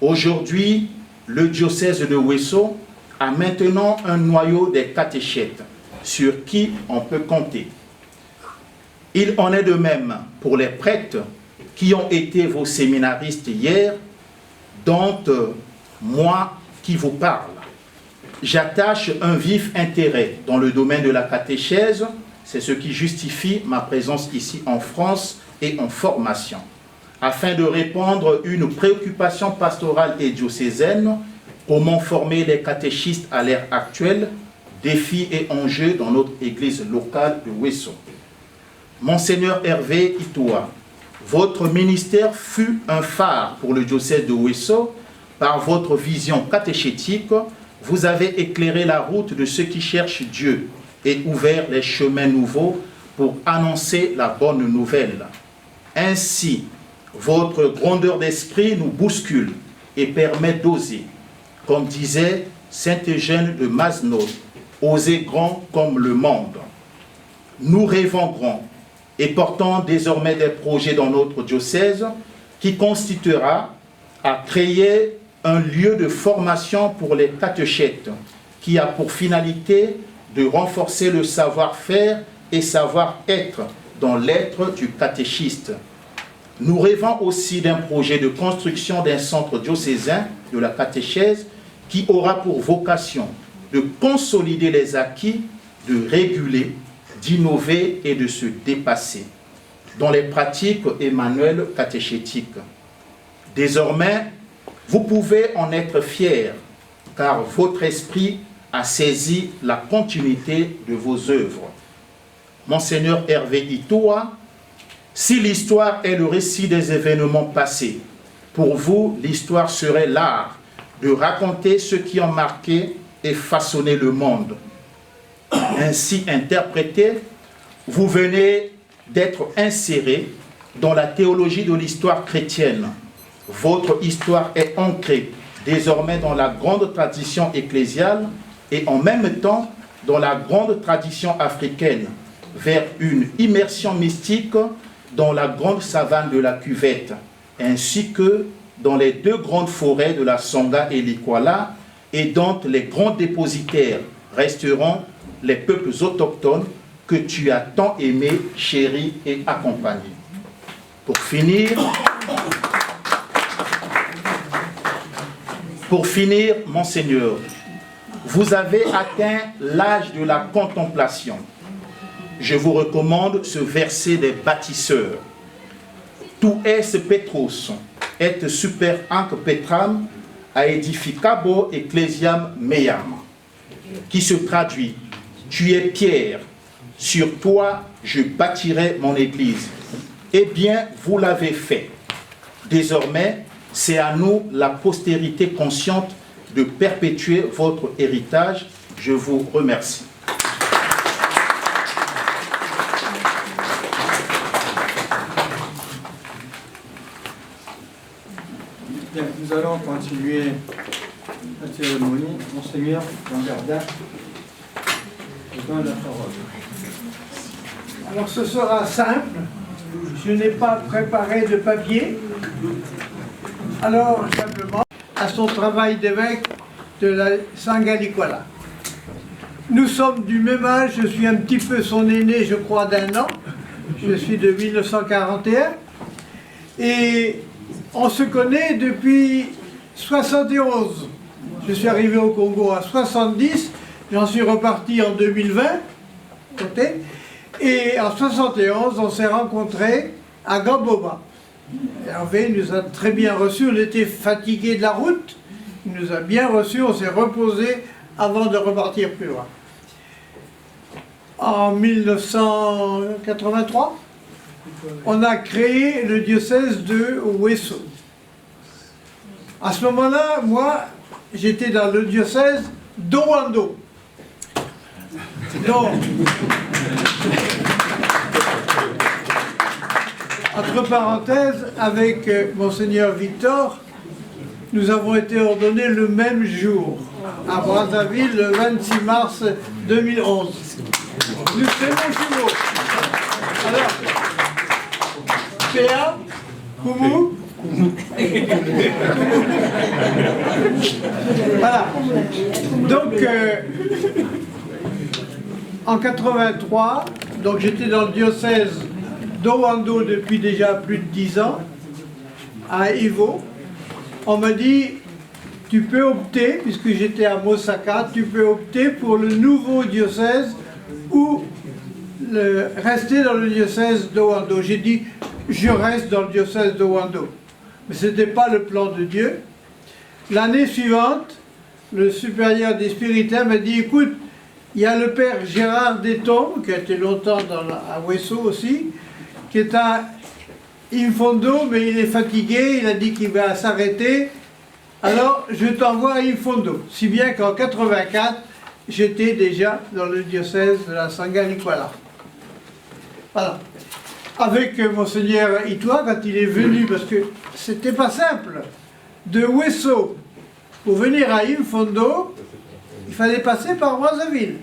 Aujourd'hui, le diocèse de Ouesso a maintenant un noyau des catéchètes sur qui on peut compter. Il en est de même pour les prêtres qui ont été vos séminaristes hier, dont moi qui vous parle. J'attache un vif intérêt dans le domaine de la catéchèse, c'est ce qui justifie ma présence ici en France et en formation, afin de répondre une préoccupation pastorale et diocésaine, comment former les catéchistes à l'ère actuelle, défis et enjeux dans notre église locale de Ouesso. Monseigneur Hervé Itoua, votre ministère fut un phare pour le diocèse de Ouesso. Par votre vision catéchétique, vous avez éclairé la route de ceux qui cherchent Dieu et ouvert les chemins nouveaux pour annoncer la bonne nouvelle. Ainsi, votre grandeur d'esprit nous bouscule et permet d'oser. Comme disait Saint Eugène de Masneau, oser grand comme le monde. Nous rêvons grand et portons désormais des projets dans notre diocèse qui constituera à créer un lieu de formation pour les catéchètes qui a pour finalité de renforcer le savoir-faire et savoir-être dans l'être du catéchiste. Nous rêvons aussi d'un projet de construction d'un centre diocésain de la catéchèse qui aura pour vocation de consolider les acquis, de réguler, d'innover et de se dépasser dans les pratiques et manuels catéchétiques. Désormais, vous pouvez en être fiers, car votre esprit a saisi la continuité de vos œuvres. Monseigneur Hervé Itoua, si l'histoire est le récit des événements passés, pour vous, l'histoire serait l'art de raconter ceux qui ont marqué et façonné le monde. Ainsi interprété, vous venez d'être inséré dans la théologie de l'histoire chrétienne. Votre histoire est ancrée désormais dans la grande tradition ecclésiale et en même temps dans la grande tradition africaine, vers une immersion mystique dans la grande savane de la Cuvette, ainsi que dans les deux grandes forêts de la Songa et l'Ikwala, et dont les grands dépositaires resteront les peuples autochtones que tu as tant aimés, chéris et accompagnés. Pour finir, Monseigneur, vous avez atteint l'âge de la contemplation. Je vous recommande ce verset des bâtisseurs. Tu es Petros, et super anc Petram, aedificabo ecclesiam meam, qui se traduit: tu es pierre, sur toi je bâtirai mon église. Eh bien, vous l'avez fait. Désormais, c'est à nous, la postérité consciente, de perpétuer votre héritage. Je vous remercie. Bien, nous allons continuer la cérémonie. Monseigneur Jean Gardin, je donne la parole. Alors ce sera simple, je n'ai pas préparé de papier, alors simplement à son travail d'évêque de la Sangha Likwala. Nous sommes du même âge, je suis un petit peu son aîné, je crois, d'1 an. Je suis de 1941. Et on se connaît depuis 71. Je suis arrivé au Congo à 70, j'en suis reparti en 2020. Et en 71, on s'est rencontrés à Gamboba. Hervé nous a très bien reçus, on était fatigués de la route. Il nous a bien reçus, on s'est reposé avant de repartir plus loin. En 1983, on a créé le diocèse de Ouesso. À ce moment-là, moi, j'étais dans le diocèse d'Owando. Donc, entre parenthèses, avec Monseigneur Victor, nous avons été ordonnés le même jour, à Brazzaville, le 26 mars 2011. Nous sommes jumeaux. Alors, Péa, Koumou, voilà. Donc, en 83, donc j'étais dans le diocèse d'Owando depuis déjà plus de 10 ans, à Ivo. On m'a dit, tu peux opter, puisque j'étais à Mosaka, tu peux opter pour le nouveau diocèse ou rester dans le diocèse d'Owando. J'ai dit, je reste dans le diocèse d'Owando. Mais ce n'était pas le plan de Dieu. L'année suivante, le supérieur des spiritaires m'a dit, écoute, il y a le père Gérard Détombe, qui a été longtemps à Ouesso aussi, qui est à Imfondo, mais il est fatigué, il a dit qu'il va s'arrêter. Alors, je t'envoie à Imfondo. Si bien qu'en 84, j'étais déjà dans le diocèse de la Sangha-Likwala. Voilà. Avec Monseigneur Itoa, quand il est venu, parce que c'était pas simple, de Ouesso pour venir à Imfondo, il fallait passer par Brazzaville.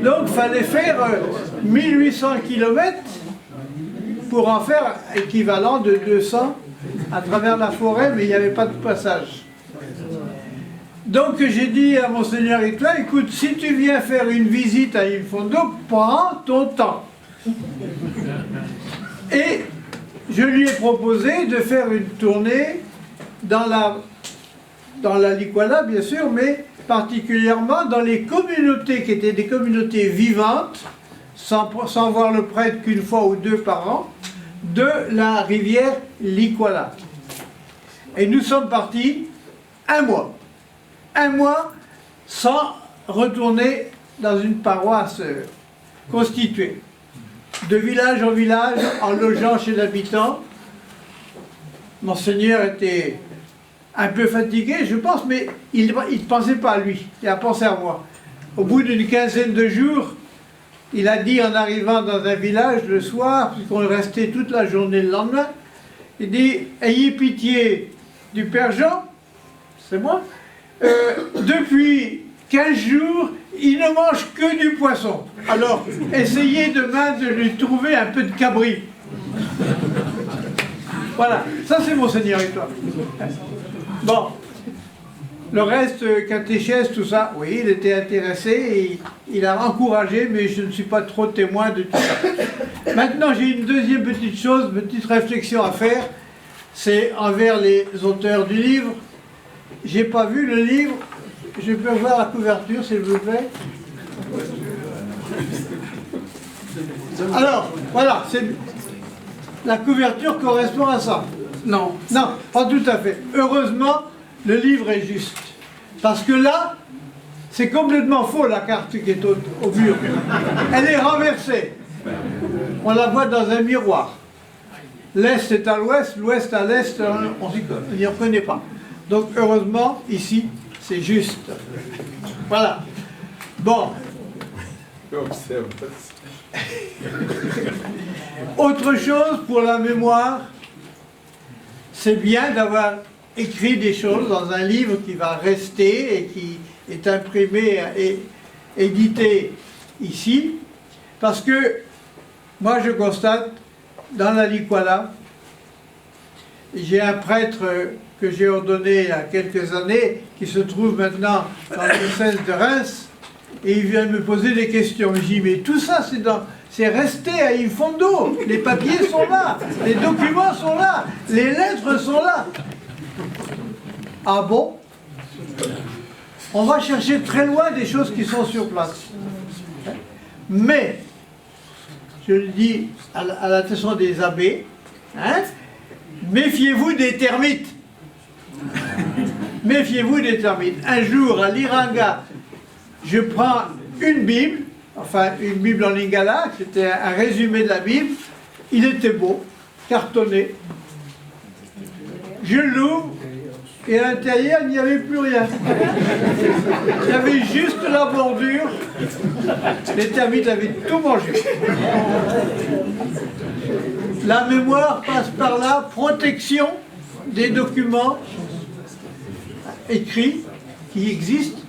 Donc il fallait faire 1800 km pour en faire équivalent de 200 à travers la forêt, mais il n'y avait pas de passage. Donc j'ai dit à Monseigneur Itoa, écoute, si tu viens faire une visite à Imfondo, prends ton temps. Et je lui ai proposé de faire une tournée dans la Likwala, bien sûr, mais particulièrement dans les communautés qui étaient des communautés vivantes, sans voir le prêtre qu'une fois ou deux par an, de la rivière Likwala. Et nous sommes partis 1 mois. 1 mois sans retourner dans une paroisse constituée. De village en village, en logeant chez l'habitant. Monseigneur était un peu fatigué, je pense, mais il ne pensait pas à lui, il a pensé à moi. Au bout d'une quinzaine de jours, il a dit en arrivant dans un village le soir, puisqu'on restait toute la journée le lendemain, il dit « Ayez pitié du Père Jean, c'est moi, depuis 15 jours, il ne mange que du poisson. Alors, essayez demain de lui trouver un peu de cabri. » Voilà, ça c'est Monseigneur et toi. Bon, le reste, catéchèse, tout ça, oui, il était intéressé et il a encouragé, mais je ne suis pas trop témoin de tout ça. Maintenant, j'ai une deuxième petite chose, petite réflexion à faire, c'est envers les auteurs du livre. J'ai pas vu le livre, je peux voir la couverture, s'il vous plaît. Alors, voilà, la couverture correspond à ça. Non. Non, pas tout à fait. Heureusement, le livre est juste. Parce que là, c'est complètement faux, la carte qui est au mur. Elle est renversée. On la voit dans un miroir. L'Est est à l'Ouest, l'Ouest à l'Est, on n'y reconnaît pas. Donc, heureusement, ici, c'est juste. Voilà. Bon. Autre chose pour la mémoire, c'est bien d'avoir écrit des choses dans un livre qui va rester et qui est imprimé et édité ici, parce que moi je constate dans la Likwala, j'ai un prêtre que j'ai ordonné il y a quelques années, qui se trouve maintenant dans le diocèse de Reims, et il vient me poser des questions. Je dis, mais tout ça, c'est resté à Infondo. Les papiers sont là, les documents sont là, les lettres sont là. Ah bon? On va chercher très loin des choses qui sont sur place. Mais, je le dis à l'attention des abbés, hein, méfiez-vous des termites. Méfiez-vous des termites. Un jour, à l'Iranga, je prends une Bible, enfin une Bible en lingala, c'était un résumé de la Bible. Il était beau, cartonné. Je l'ouvre, et à l'intérieur, il n'y avait plus rien. Il y avait juste la bordure. Les termites avaient tout mangé. La mémoire passe par là, protection des documents écrits qui existent,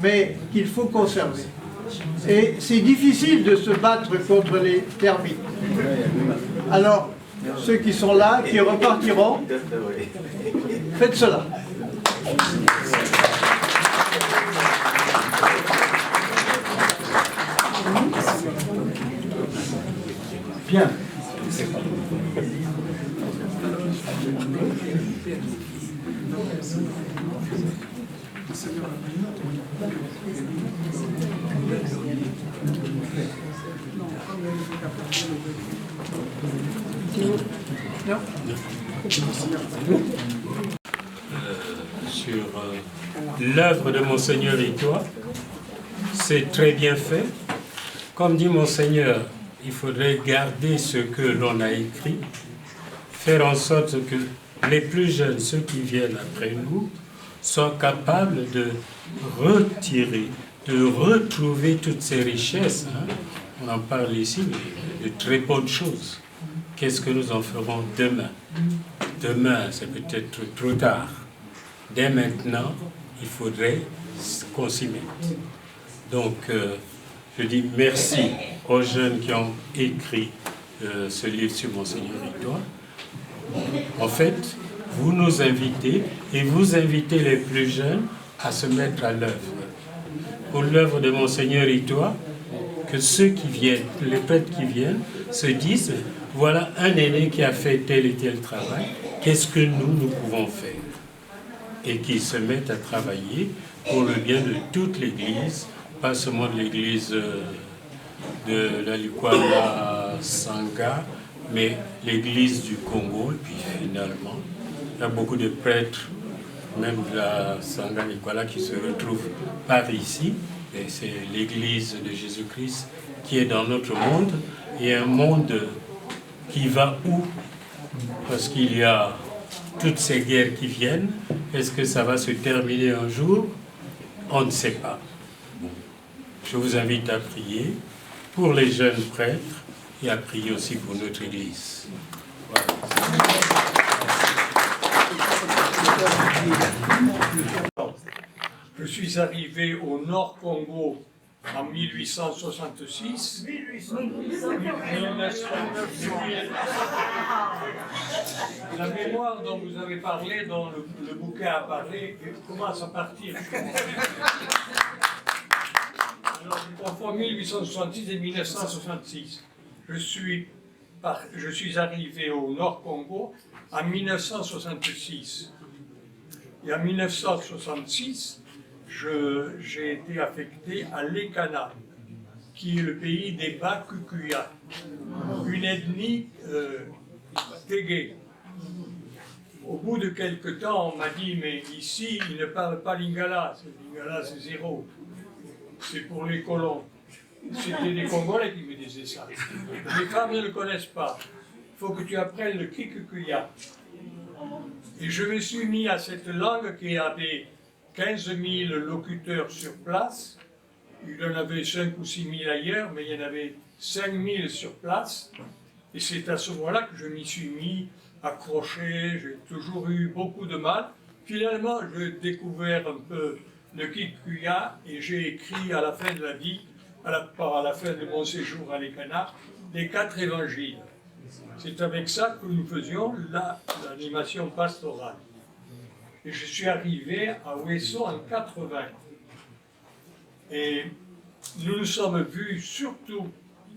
mais qu'il faut conserver. Et c'est difficile de se battre contre les termites. Alors, ceux qui sont là, qui repartiront, faites cela. Bien. Sur l'œuvre de Monseigneur et toi, c'est très bien fait. Comme dit Monseigneur, il faudrait garder ce que l'on a écrit, faire en sorte que les plus jeunes, ceux qui viennent après nous, soient capables de retirer, de retrouver toutes ces richesses. Hein. On en parle ici, mais de très bonnes choses. Qu'est-ce que nous en ferons demain? Demain, c'est peut-être trop tard. Dès maintenant, il faudrait qu'on s'y mette. Donc, je dis merci aux jeunes qui ont écrit ce livre sur Monseigneur Victoire. En fait, vous nous invitez et vous invitez les plus jeunes à se mettre à l'œuvre. Pour l'œuvre de Monseigneur Victoire, que ceux qui viennent, les prêtres qui viennent, se disent, voilà un aîné qui a fait tel et tel travail, qu'est-ce que nous pouvons faire? Et qu'ils se mettent à travailler pour le bien de toute l'Église, pas seulement de l'Église de la Likwala Sangha, mais l'Église du Congo. Et puis finalement, il y a beaucoup de prêtres, même de la Sangha Likwala, qui se retrouvent par ici. Et c'est l'Église de Jésus-Christ qui est dans notre monde. Et un monde qui va où? Parce qu'il y a toutes ces guerres qui viennent. Est-ce que ça va se terminer un jour? On ne sait pas. Bon. Je vous invite à prier pour les jeunes prêtres et à prier aussi pour notre Église. Voilà. Je suis arrivé au Nord Congo en 1866. La mémoire dont vous avez parlé, dont le bouquin a parlé, commence à partir. Alors, je confonds 1866 et 1966. Je suis arrivé au Nord Congo en 1966. Et en 1966, j'ai été affecté à l'Ekana, qui est le pays des Bakukuya, une ethnie Tégué. Au bout de quelques temps, on m'a dit, mais ici, ils ne parlent pas lingala. Lingala, c'est zéro. C'est pour les colons. C'était des Congolais qui me disaient ça. Les femmes ne le connaissent pas. Il faut que tu apprennes le Kikukuya. Et je me suis mis à cette langue qui avait 15 000 locuteurs sur place. Il y en avait 5 ou 6 000 ailleurs, mais il y en avait 5 000 sur place. Et c'est à ce moment-là que je m'y suis mis, accroché. J'ai toujours eu beaucoup de mal. Finalement, j'ai découvert un peu le Kikuya et j'ai écrit à la fin de la vie, à la fin de mon séjour à l'Ekana, les 4 évangiles. C'est avec ça que nous faisions l'animation pastorale. Et je suis arrivé à Ouesso en 80. Et nous nous sommes vus, surtout,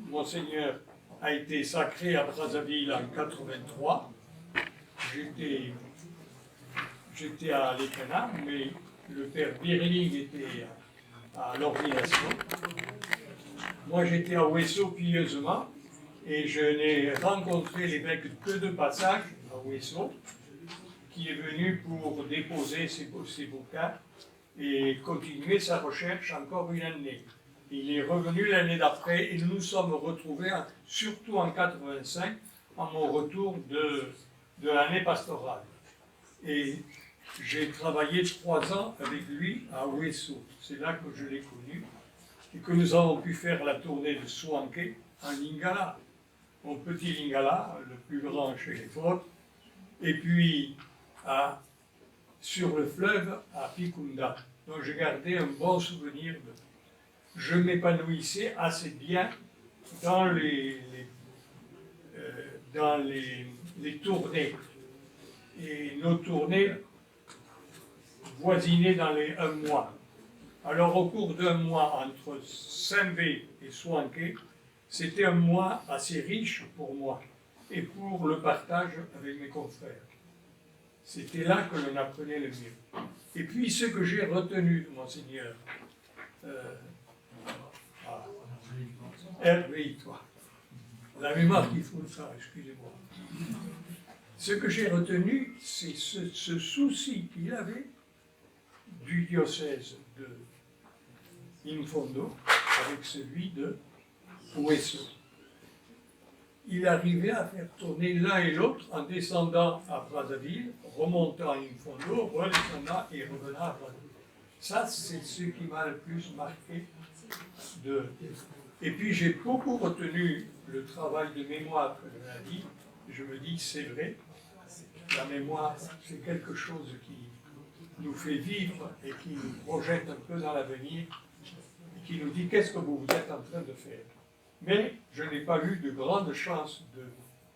Monseigneur a été sacré à Brazzaville en 83. J'étais à l'Écana, mais le père Birling était à l'ordination. Moi, j'étais à Ouesso pieusement, et je n'ai rencontré l'évêque que de passage à Ouesso, qui est venu pour déposer ses bouquins et continuer sa recherche encore une année. Il est revenu l'année d'après et nous nous sommes retrouvés, surtout en 85, à mon retour de l'année pastorale. Et j'ai travaillé 3 ans avec lui à Ouesso. C'est là que je l'ai connu et que nous avons pu faire la tournée de Souanké en Lingala, mon petit Lingala, le plus grand chez les Fautes, et puis sur le fleuve à Picunda. Donc j'ai gardé un bon souvenir de... Je m'épanouissais assez bien dans les tournées. Et nos tournées voisinaient dans les 1 mois. Alors au cours d'1 mois entre Saint-Bé et Souanké, c'était un mois assez riche pour moi et pour le partage avec mes confrères. C'était là que l'on apprenait le mieux. Et puis ce que j'ai retenu de Monseigneur, Hervé, toi, la mémoire qu'il faut ça, excusez-moi. Ce que j'ai retenu, c'est ce souci qu'il avait du diocèse de Infondo avec celui de Ouesso. Il arrivait à faire tourner l'un et l'autre en descendant à Brazzaville, remontant à Infondo, redescendant et revenant à Brazzaville. Ça, c'est ce qui m'a le plus marqué. Et puis j'ai beaucoup retenu le travail de mémoire que l'on a dit. Je me dis, c'est vrai, la mémoire, c'est quelque chose qui nous fait vivre et qui nous projette un peu dans l'avenir, et qui nous dit qu'est-ce que vous êtes en train de faire. Mais je n'ai pas eu de grande chance de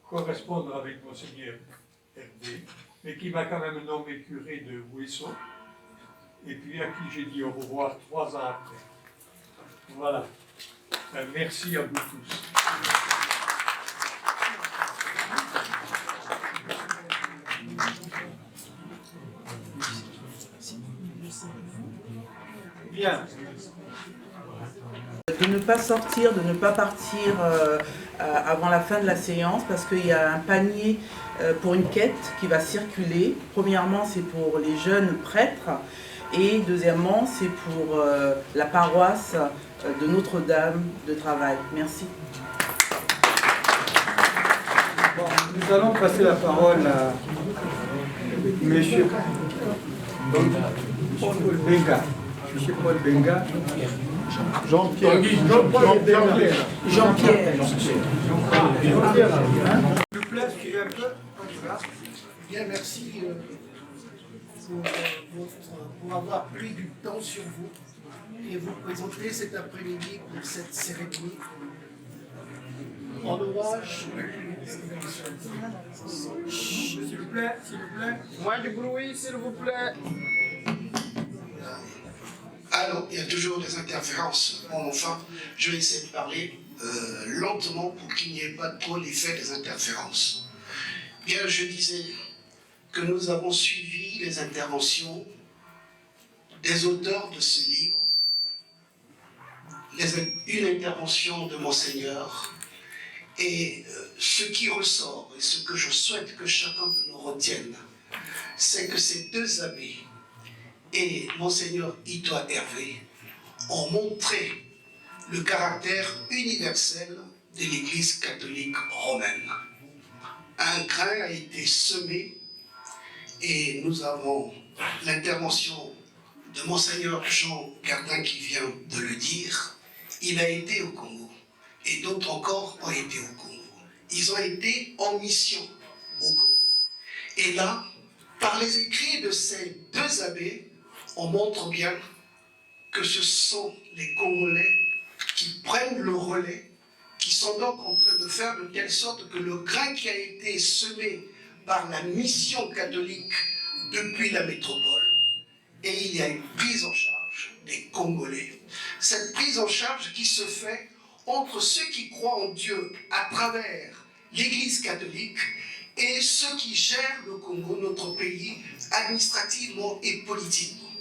correspondre avec Monseigneur Hervé, mais qui m'a quand même nommé curé de Ouesso, et puis à qui j'ai dit au revoir 3 ans après. Voilà. Merci à vous tous. Bien. De ne pas sortir, de ne pas partir avant la fin de la séance parce qu'il y a un panier pour une quête qui va circuler. Premièrement, c'est pour les jeunes prêtres et deuxièmement, c'est pour la paroisse de Notre-Dame de Travail. Merci. Bon, nous allons passer la parole à M. Paul Benga. M. Paul Benga. Jean-Pierre. S'il vous plaît, suivez un peu. Bien, merci pour avoir pris du temps sur vous et vous présenter cet après-midi pour cette cérémonie en hommage. S'il vous plaît, s'il vous plaît. Moins de bruit, s'il vous plaît. Alors, il y a toujours des interférences. Bon, enfin, je vais essayer de parler lentement pour qu'il n'y ait pas trop l'effet des interférences. Bien, je disais que nous avons suivi les interventions des auteurs de ce livre, une intervention de Monseigneur, et ce qui ressort, et ce que je souhaite que chacun de nous retienne, c'est que ces 2 abbés et Monseigneur Itoa Hervé ont montré le caractère universel de l'Église catholique romaine. Un grain a été semé et nous avons l'intervention de Monseigneur Jean Gardin qui vient de le dire. Il a été au Congo et d'autres encore ont été au Congo. Ils ont été en mission au Congo. Et là, par les écrits de ces 2 abbés, on montre bien que ce sont les Congolais qui prennent le relais, qui sont donc en train de faire de telle sorte que le grain qui a été semé par la mission catholique depuis la métropole et il y a une prise en charge des Congolais. Cette prise en charge qui se fait entre ceux qui croient en Dieu à travers l'Église catholique et ceux qui gèrent le Congo, notre pays, administrativement et politiquement.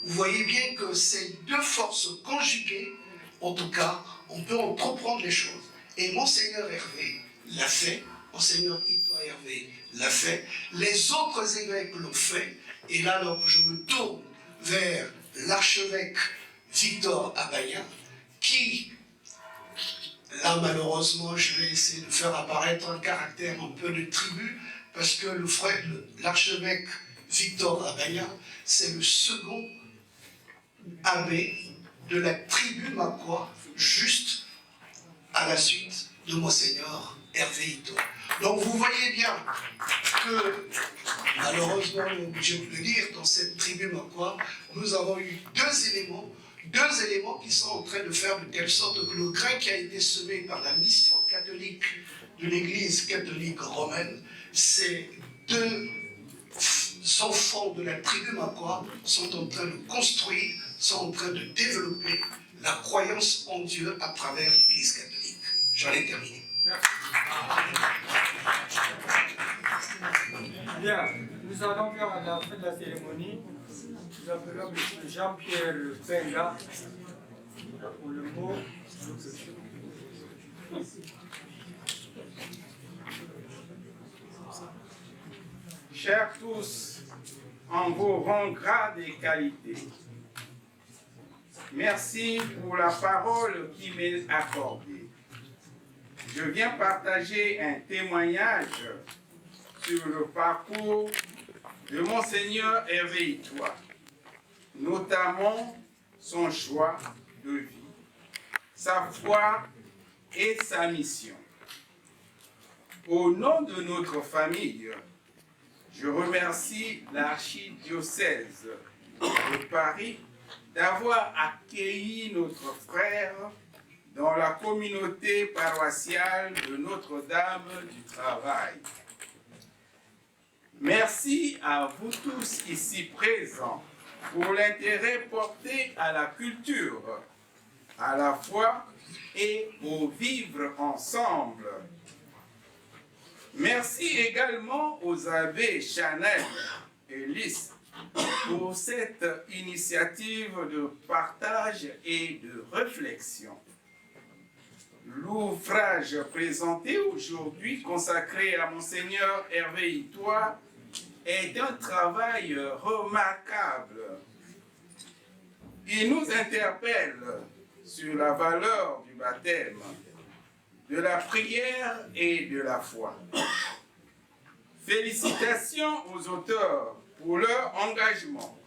Vous voyez bien que ces deux forces conjuguées, en tout cas, on peut entreprendre les choses. Et Monseigneur Hervé l'a fait, Monseigneur Ito Hervé l'a fait, les autres évêques l'ont fait, et là, alors, je me tourne vers l'archevêque Victor Abaya, qui, là, malheureusement, je vais essayer de faire apparaître un caractère un peu de tribu, parce que l'archevêque Victor Abaya, c'est le second abbé de la tribu Makwa, juste à la suite de Monseigneur Hervé Ito. Donc vous voyez bien que, malheureusement, on est obligé de le dire, dans cette tribu Makwa, nous avons eu deux éléments qui sont en train de faire de telle sorte que le grain qui a été semé par la mission catholique de l'Église catholique romaine, ces deux enfants de la tribu Makwa sont en train de construire, sont en train de développer la croyance en Dieu à travers l'Église catholique. J'en ai terminé. Merci. Bien, nous allons faire à la fin de la cérémonie. Nous appelons M. Jean-Pierre Benga pour le mot. Chers tous, en vos rangs grades et qualités, merci pour la parole qui m'est accordée. Je viens partager un témoignage sur le parcours de Monseigneur Hervé Itoa, notamment son choix de vie, sa foi et sa mission. Au nom de notre famille, je remercie l'archidiocèse de Paris d'avoir accueilli notre frère dans la communauté paroissiale de Notre-Dame du Travail. Merci à vous tous ici présents pour l'intérêt porté à la culture, à la foi et au vivre ensemble. Merci également aux abbés Chanel et Lys pour cette initiative de partage et de réflexion. L'ouvrage présenté aujourd'hui, consacré à Monseigneur Hervé Itoa, est un travail remarquable. Il nous interpelle sur la valeur du baptême, de la prière et de la foi. Félicitations aux auteurs pour leur engagement,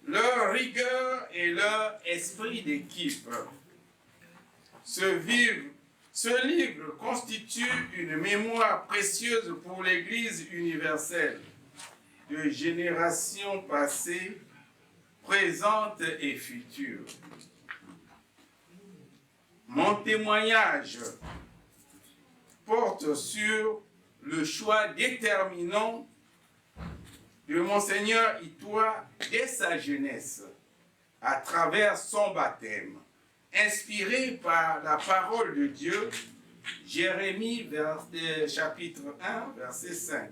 leur rigueur et leur esprit d'équipe. Ce livre constitue une mémoire précieuse pour l'Église universelle, de générations passées, présentes et futures. Mon témoignage porte sur le choix déterminant de Monseigneur Itoa dès sa jeunesse, à travers son baptême, inspiré par la parole de Dieu, Jérémie chapitre 1, verset 5.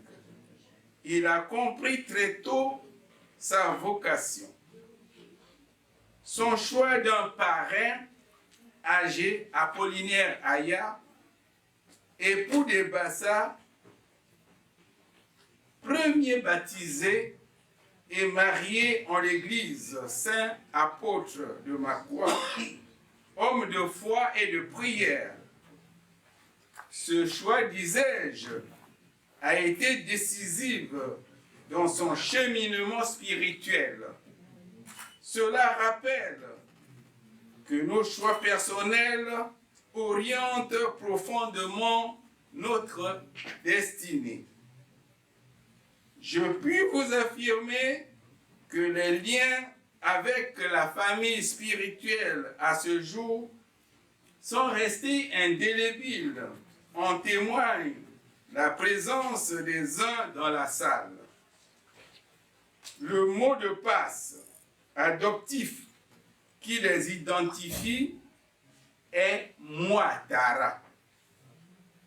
Il a compris très tôt sa vocation. Son choix d'un parrain âgé, Apollinaire Aya, époux de Bassa, premier baptisé et marié en l'église saint apôtre de Makwa, homme de foi et de prière. Ce choix, disais-je, a été décisif dans son cheminement spirituel. Cela rappelle que nos choix personnels orientent profondément notre destinée. Je puis vous affirmer que les liens avec la famille spirituelle à ce jour sont restés indélébiles. En témoigne la présence des uns dans la salle. Le mot de passe adoptif qui les identifie est Mouatara,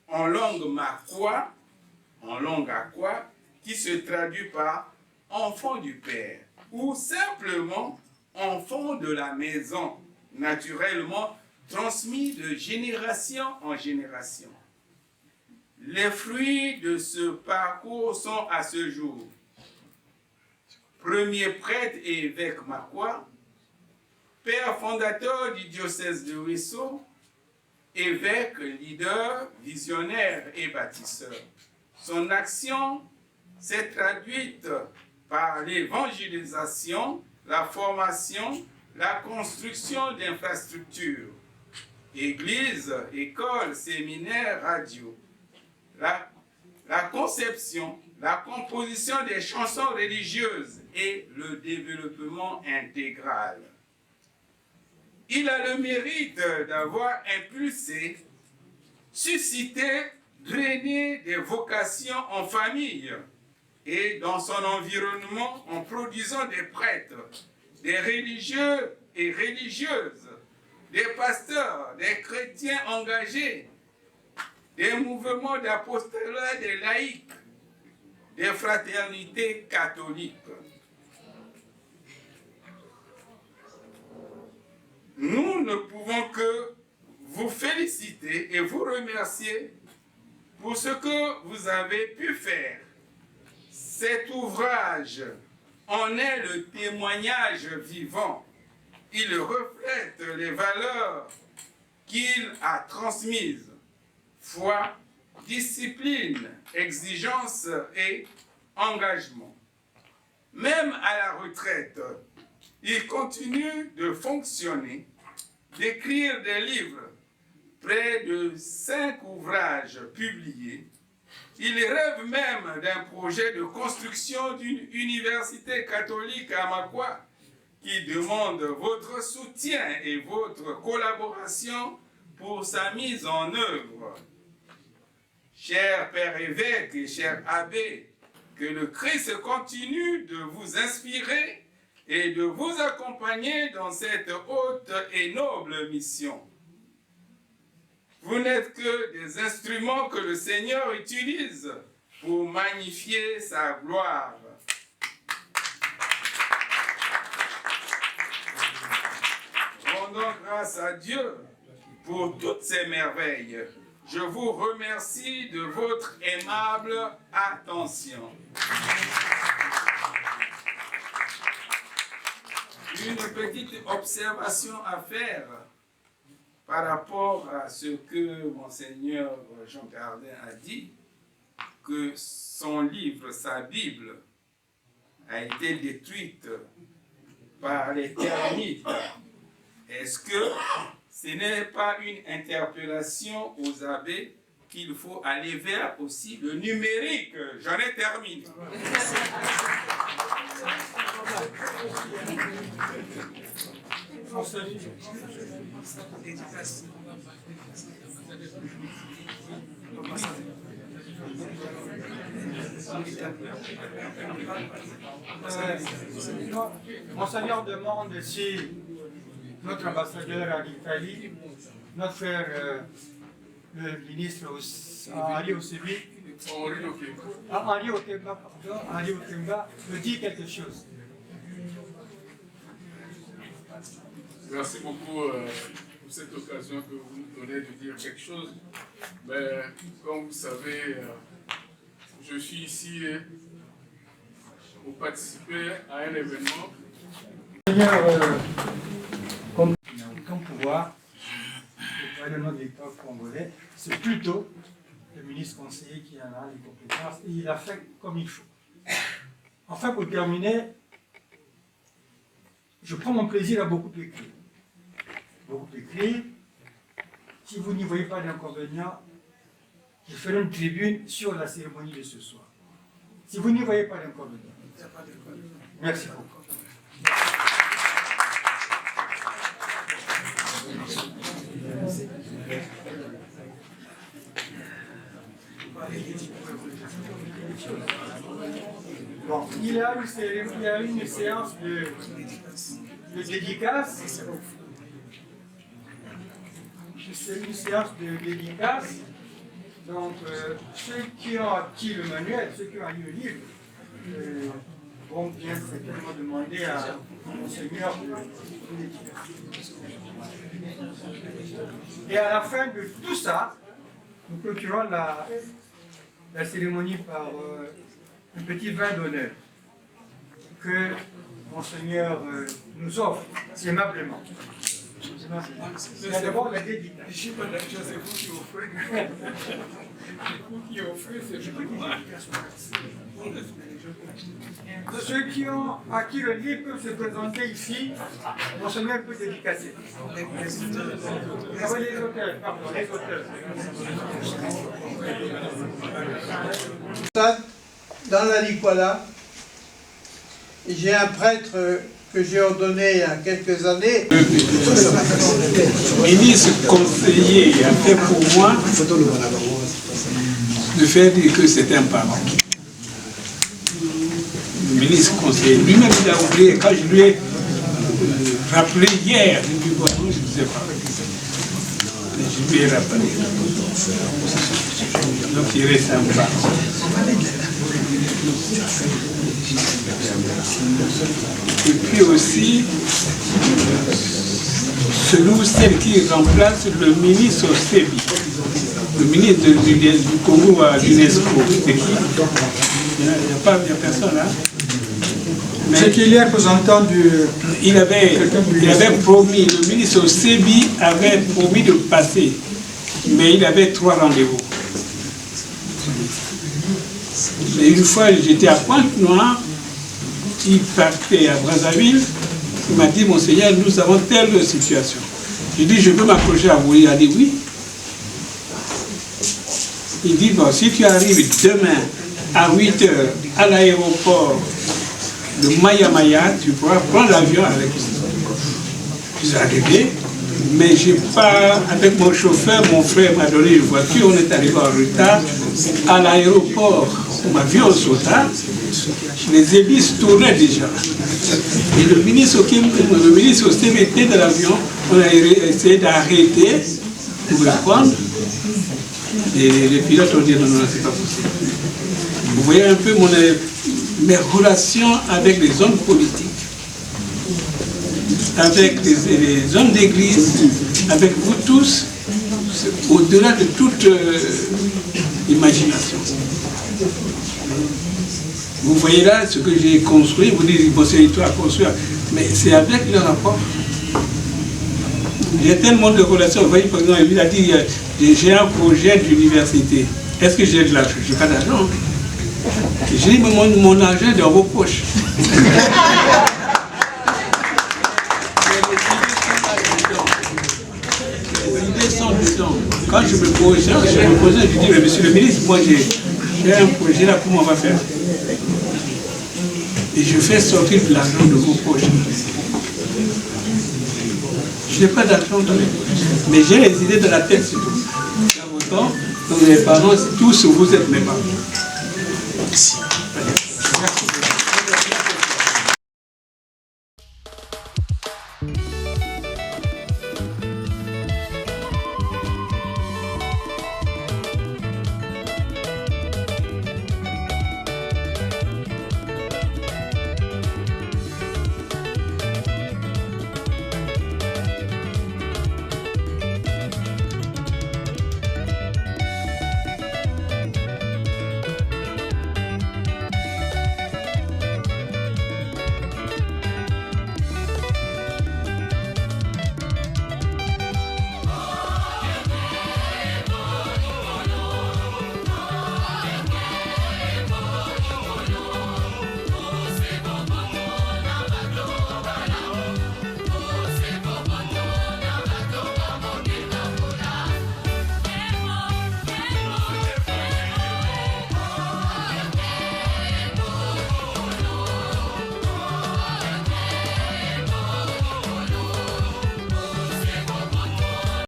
en langue makwa, en langue akwa, qui se traduit par enfant du père ou simplement enfant de la maison, naturellement transmis de génération en génération. Les fruits de ce parcours sont à ce jour: premier prêtre et évêque makwa, père fondateur du diocèse de Ouesso, évêque, leader, visionnaire et bâtisseur. Son action s'est traduite par l'évangélisation, la formation, la construction d'infrastructures, églises, écoles, séminaires, radios, la conception, la composition des chansons religieuses et le développement intégral. Il a le mérite d'avoir impulsé, suscité, drainé des vocations en famille et dans son environnement en produisant des prêtres, des religieux et religieuses, des pasteurs, des chrétiens engagés, des mouvements d'apostolat des laïcs, des fraternités catholiques. Nous ne pouvons que vous féliciter et vous remercier pour ce que vous avez pu faire. Cet ouvrage en est le témoignage vivant. Il reflète les valeurs qu'il a transmises: foi, discipline, exigence et engagement. Même à la retraite, il continue de fonctionner, d'écrire des livres, près de 5 ouvrages publiés. Il rêve même d'un projet de construction d'une université catholique à Makwa qui demande votre soutien et votre collaboration pour sa mise en œuvre. Chers pères évêques et chers abbés, que le Christ continue de vous inspirer et de vous accompagner dans cette haute et noble mission. Vous n'êtes que des instruments que le Seigneur utilise pour magnifier sa gloire. Rendons grâce à Dieu pour toutes ces merveilles. Je vous remercie de votre aimable attention. Une petite observation à faire par rapport à ce que Monseigneur Jean Cardin a dit, que son livre, sa Bible, a été détruite par les termites. Est-ce que ce n'est pas une interpellation aux abbés qu'il faut aller vers aussi le numérique? J'en ai terminé. Monseigneur demande si notre ambassadeur en Italie, notre frère le ministre Henri Osebi, Henri Otemba me dit quelque chose. Merci beaucoup pour cette occasion que vous nous donnez de dire quelque chose. Mais comme vous savez, je suis ici pour participer à un événement. Seigneur, comme il n'a aucun pouvoir, le nom de l'État congolais, c'est plutôt le ministre conseiller qui en a les compétences et il a fait comme il faut. Enfin, pour terminer, je prends mon plaisir à beaucoup écrire. Beaucoup écrire. Si vous n'y voyez pas d'inconvénient, je ferai une tribune sur la cérémonie de ce soir. Si vous n'y voyez pas d'inconvénient. Merci beaucoup. Bon, il y a eu une séance de dédicace. C'est une séance de dédicace. Donc, ceux qui ont acquis le manuel, ceux qui ont lu le livre, vont bien certainement demander à Monseigneur de dédicace. Et à la fin de tout ça, nous clôturons la cérémonie par un petit vin d'honneur que Monseigneur nous offre aimablement. C'est d'abord la dédicace. Je ne sais pas d'argent, c'est vous qui offrez. C'est vous qui offrez, c'est pas moi. Ceux qui ont acquis le livre peuvent se présenter ici. Monseigneur peut dédicacer. Les auteurs, pardon, les auteurs. Dans la Likwala, j'ai un prêtre que j'ai ordonné il y a quelques années. Le ministre conseiller a fait pour moi de faire dire que c'était un parent. Le ministre conseiller, lui-même il a oublié, quand je lui ai rappelé hier, je lui ai dit, bon, je ne sais pas. Je lui ai rappelé. Donc il reste un parent. Et puis aussi, celle qui remplace le ministre Sebi, le ministre du Congo à l'UNESCO. C'est qui? Il n'y a personne là. C'est qu'il y a représentant du... Il avait promis, le ministre Sebi avait promis de passer, mais il avait 3 rendez-vous. Et une fois, j'étais à Pointe-Noire, il partait à Brazzaville, il m'a dit, Monseigneur, nous avons telle situation. J'ai dit, je peux m'approcher à vous. Il a dit oui. Il dit, bon, si tu arrives demain à 8 h à l'aéroport de Maya, tu pourras prendre l'avion avec moi. Je suis arrivé, mais je pars avec mon chauffeur, mon frère m'a donné une voiture, on est arrivé en retard à l'aéroport. L'avion sauta, les hélices tournaient déjà. Et le ministre aussi était dans l'avion, on a essayé d'arrêter pour le prendre. Et les pilotes ont dit non, c'est pas possible. Vous voyez un peu mes relations avec les hommes politiques, avec les hommes d'église, avec vous tous, au-delà de toute imagination. Vous voyez là ce que j'ai construit, vous dites bon c'est toi à construire, mais c'est avec le rapport. Il y a tellement de relations. Vous voyez, par exemple, il a dit j'ai un projet d'université. Est-ce que j'ai de l'argent? Je n'ai pas d'argent. J'ai dit mon argent est dans vos poches. Les idées sont dedans. Quand je me pose, je dis mais monsieur le ministre, moi j'ai un projet là, comment on va faire? Et je fais sortir de l'argent de vos poches. Je n'ai pas d'argent dans les poches, mais j'ai les idées dans la tête surtout. Dans vos temps, donc mes parents, tous vous êtes mes parents. Merci.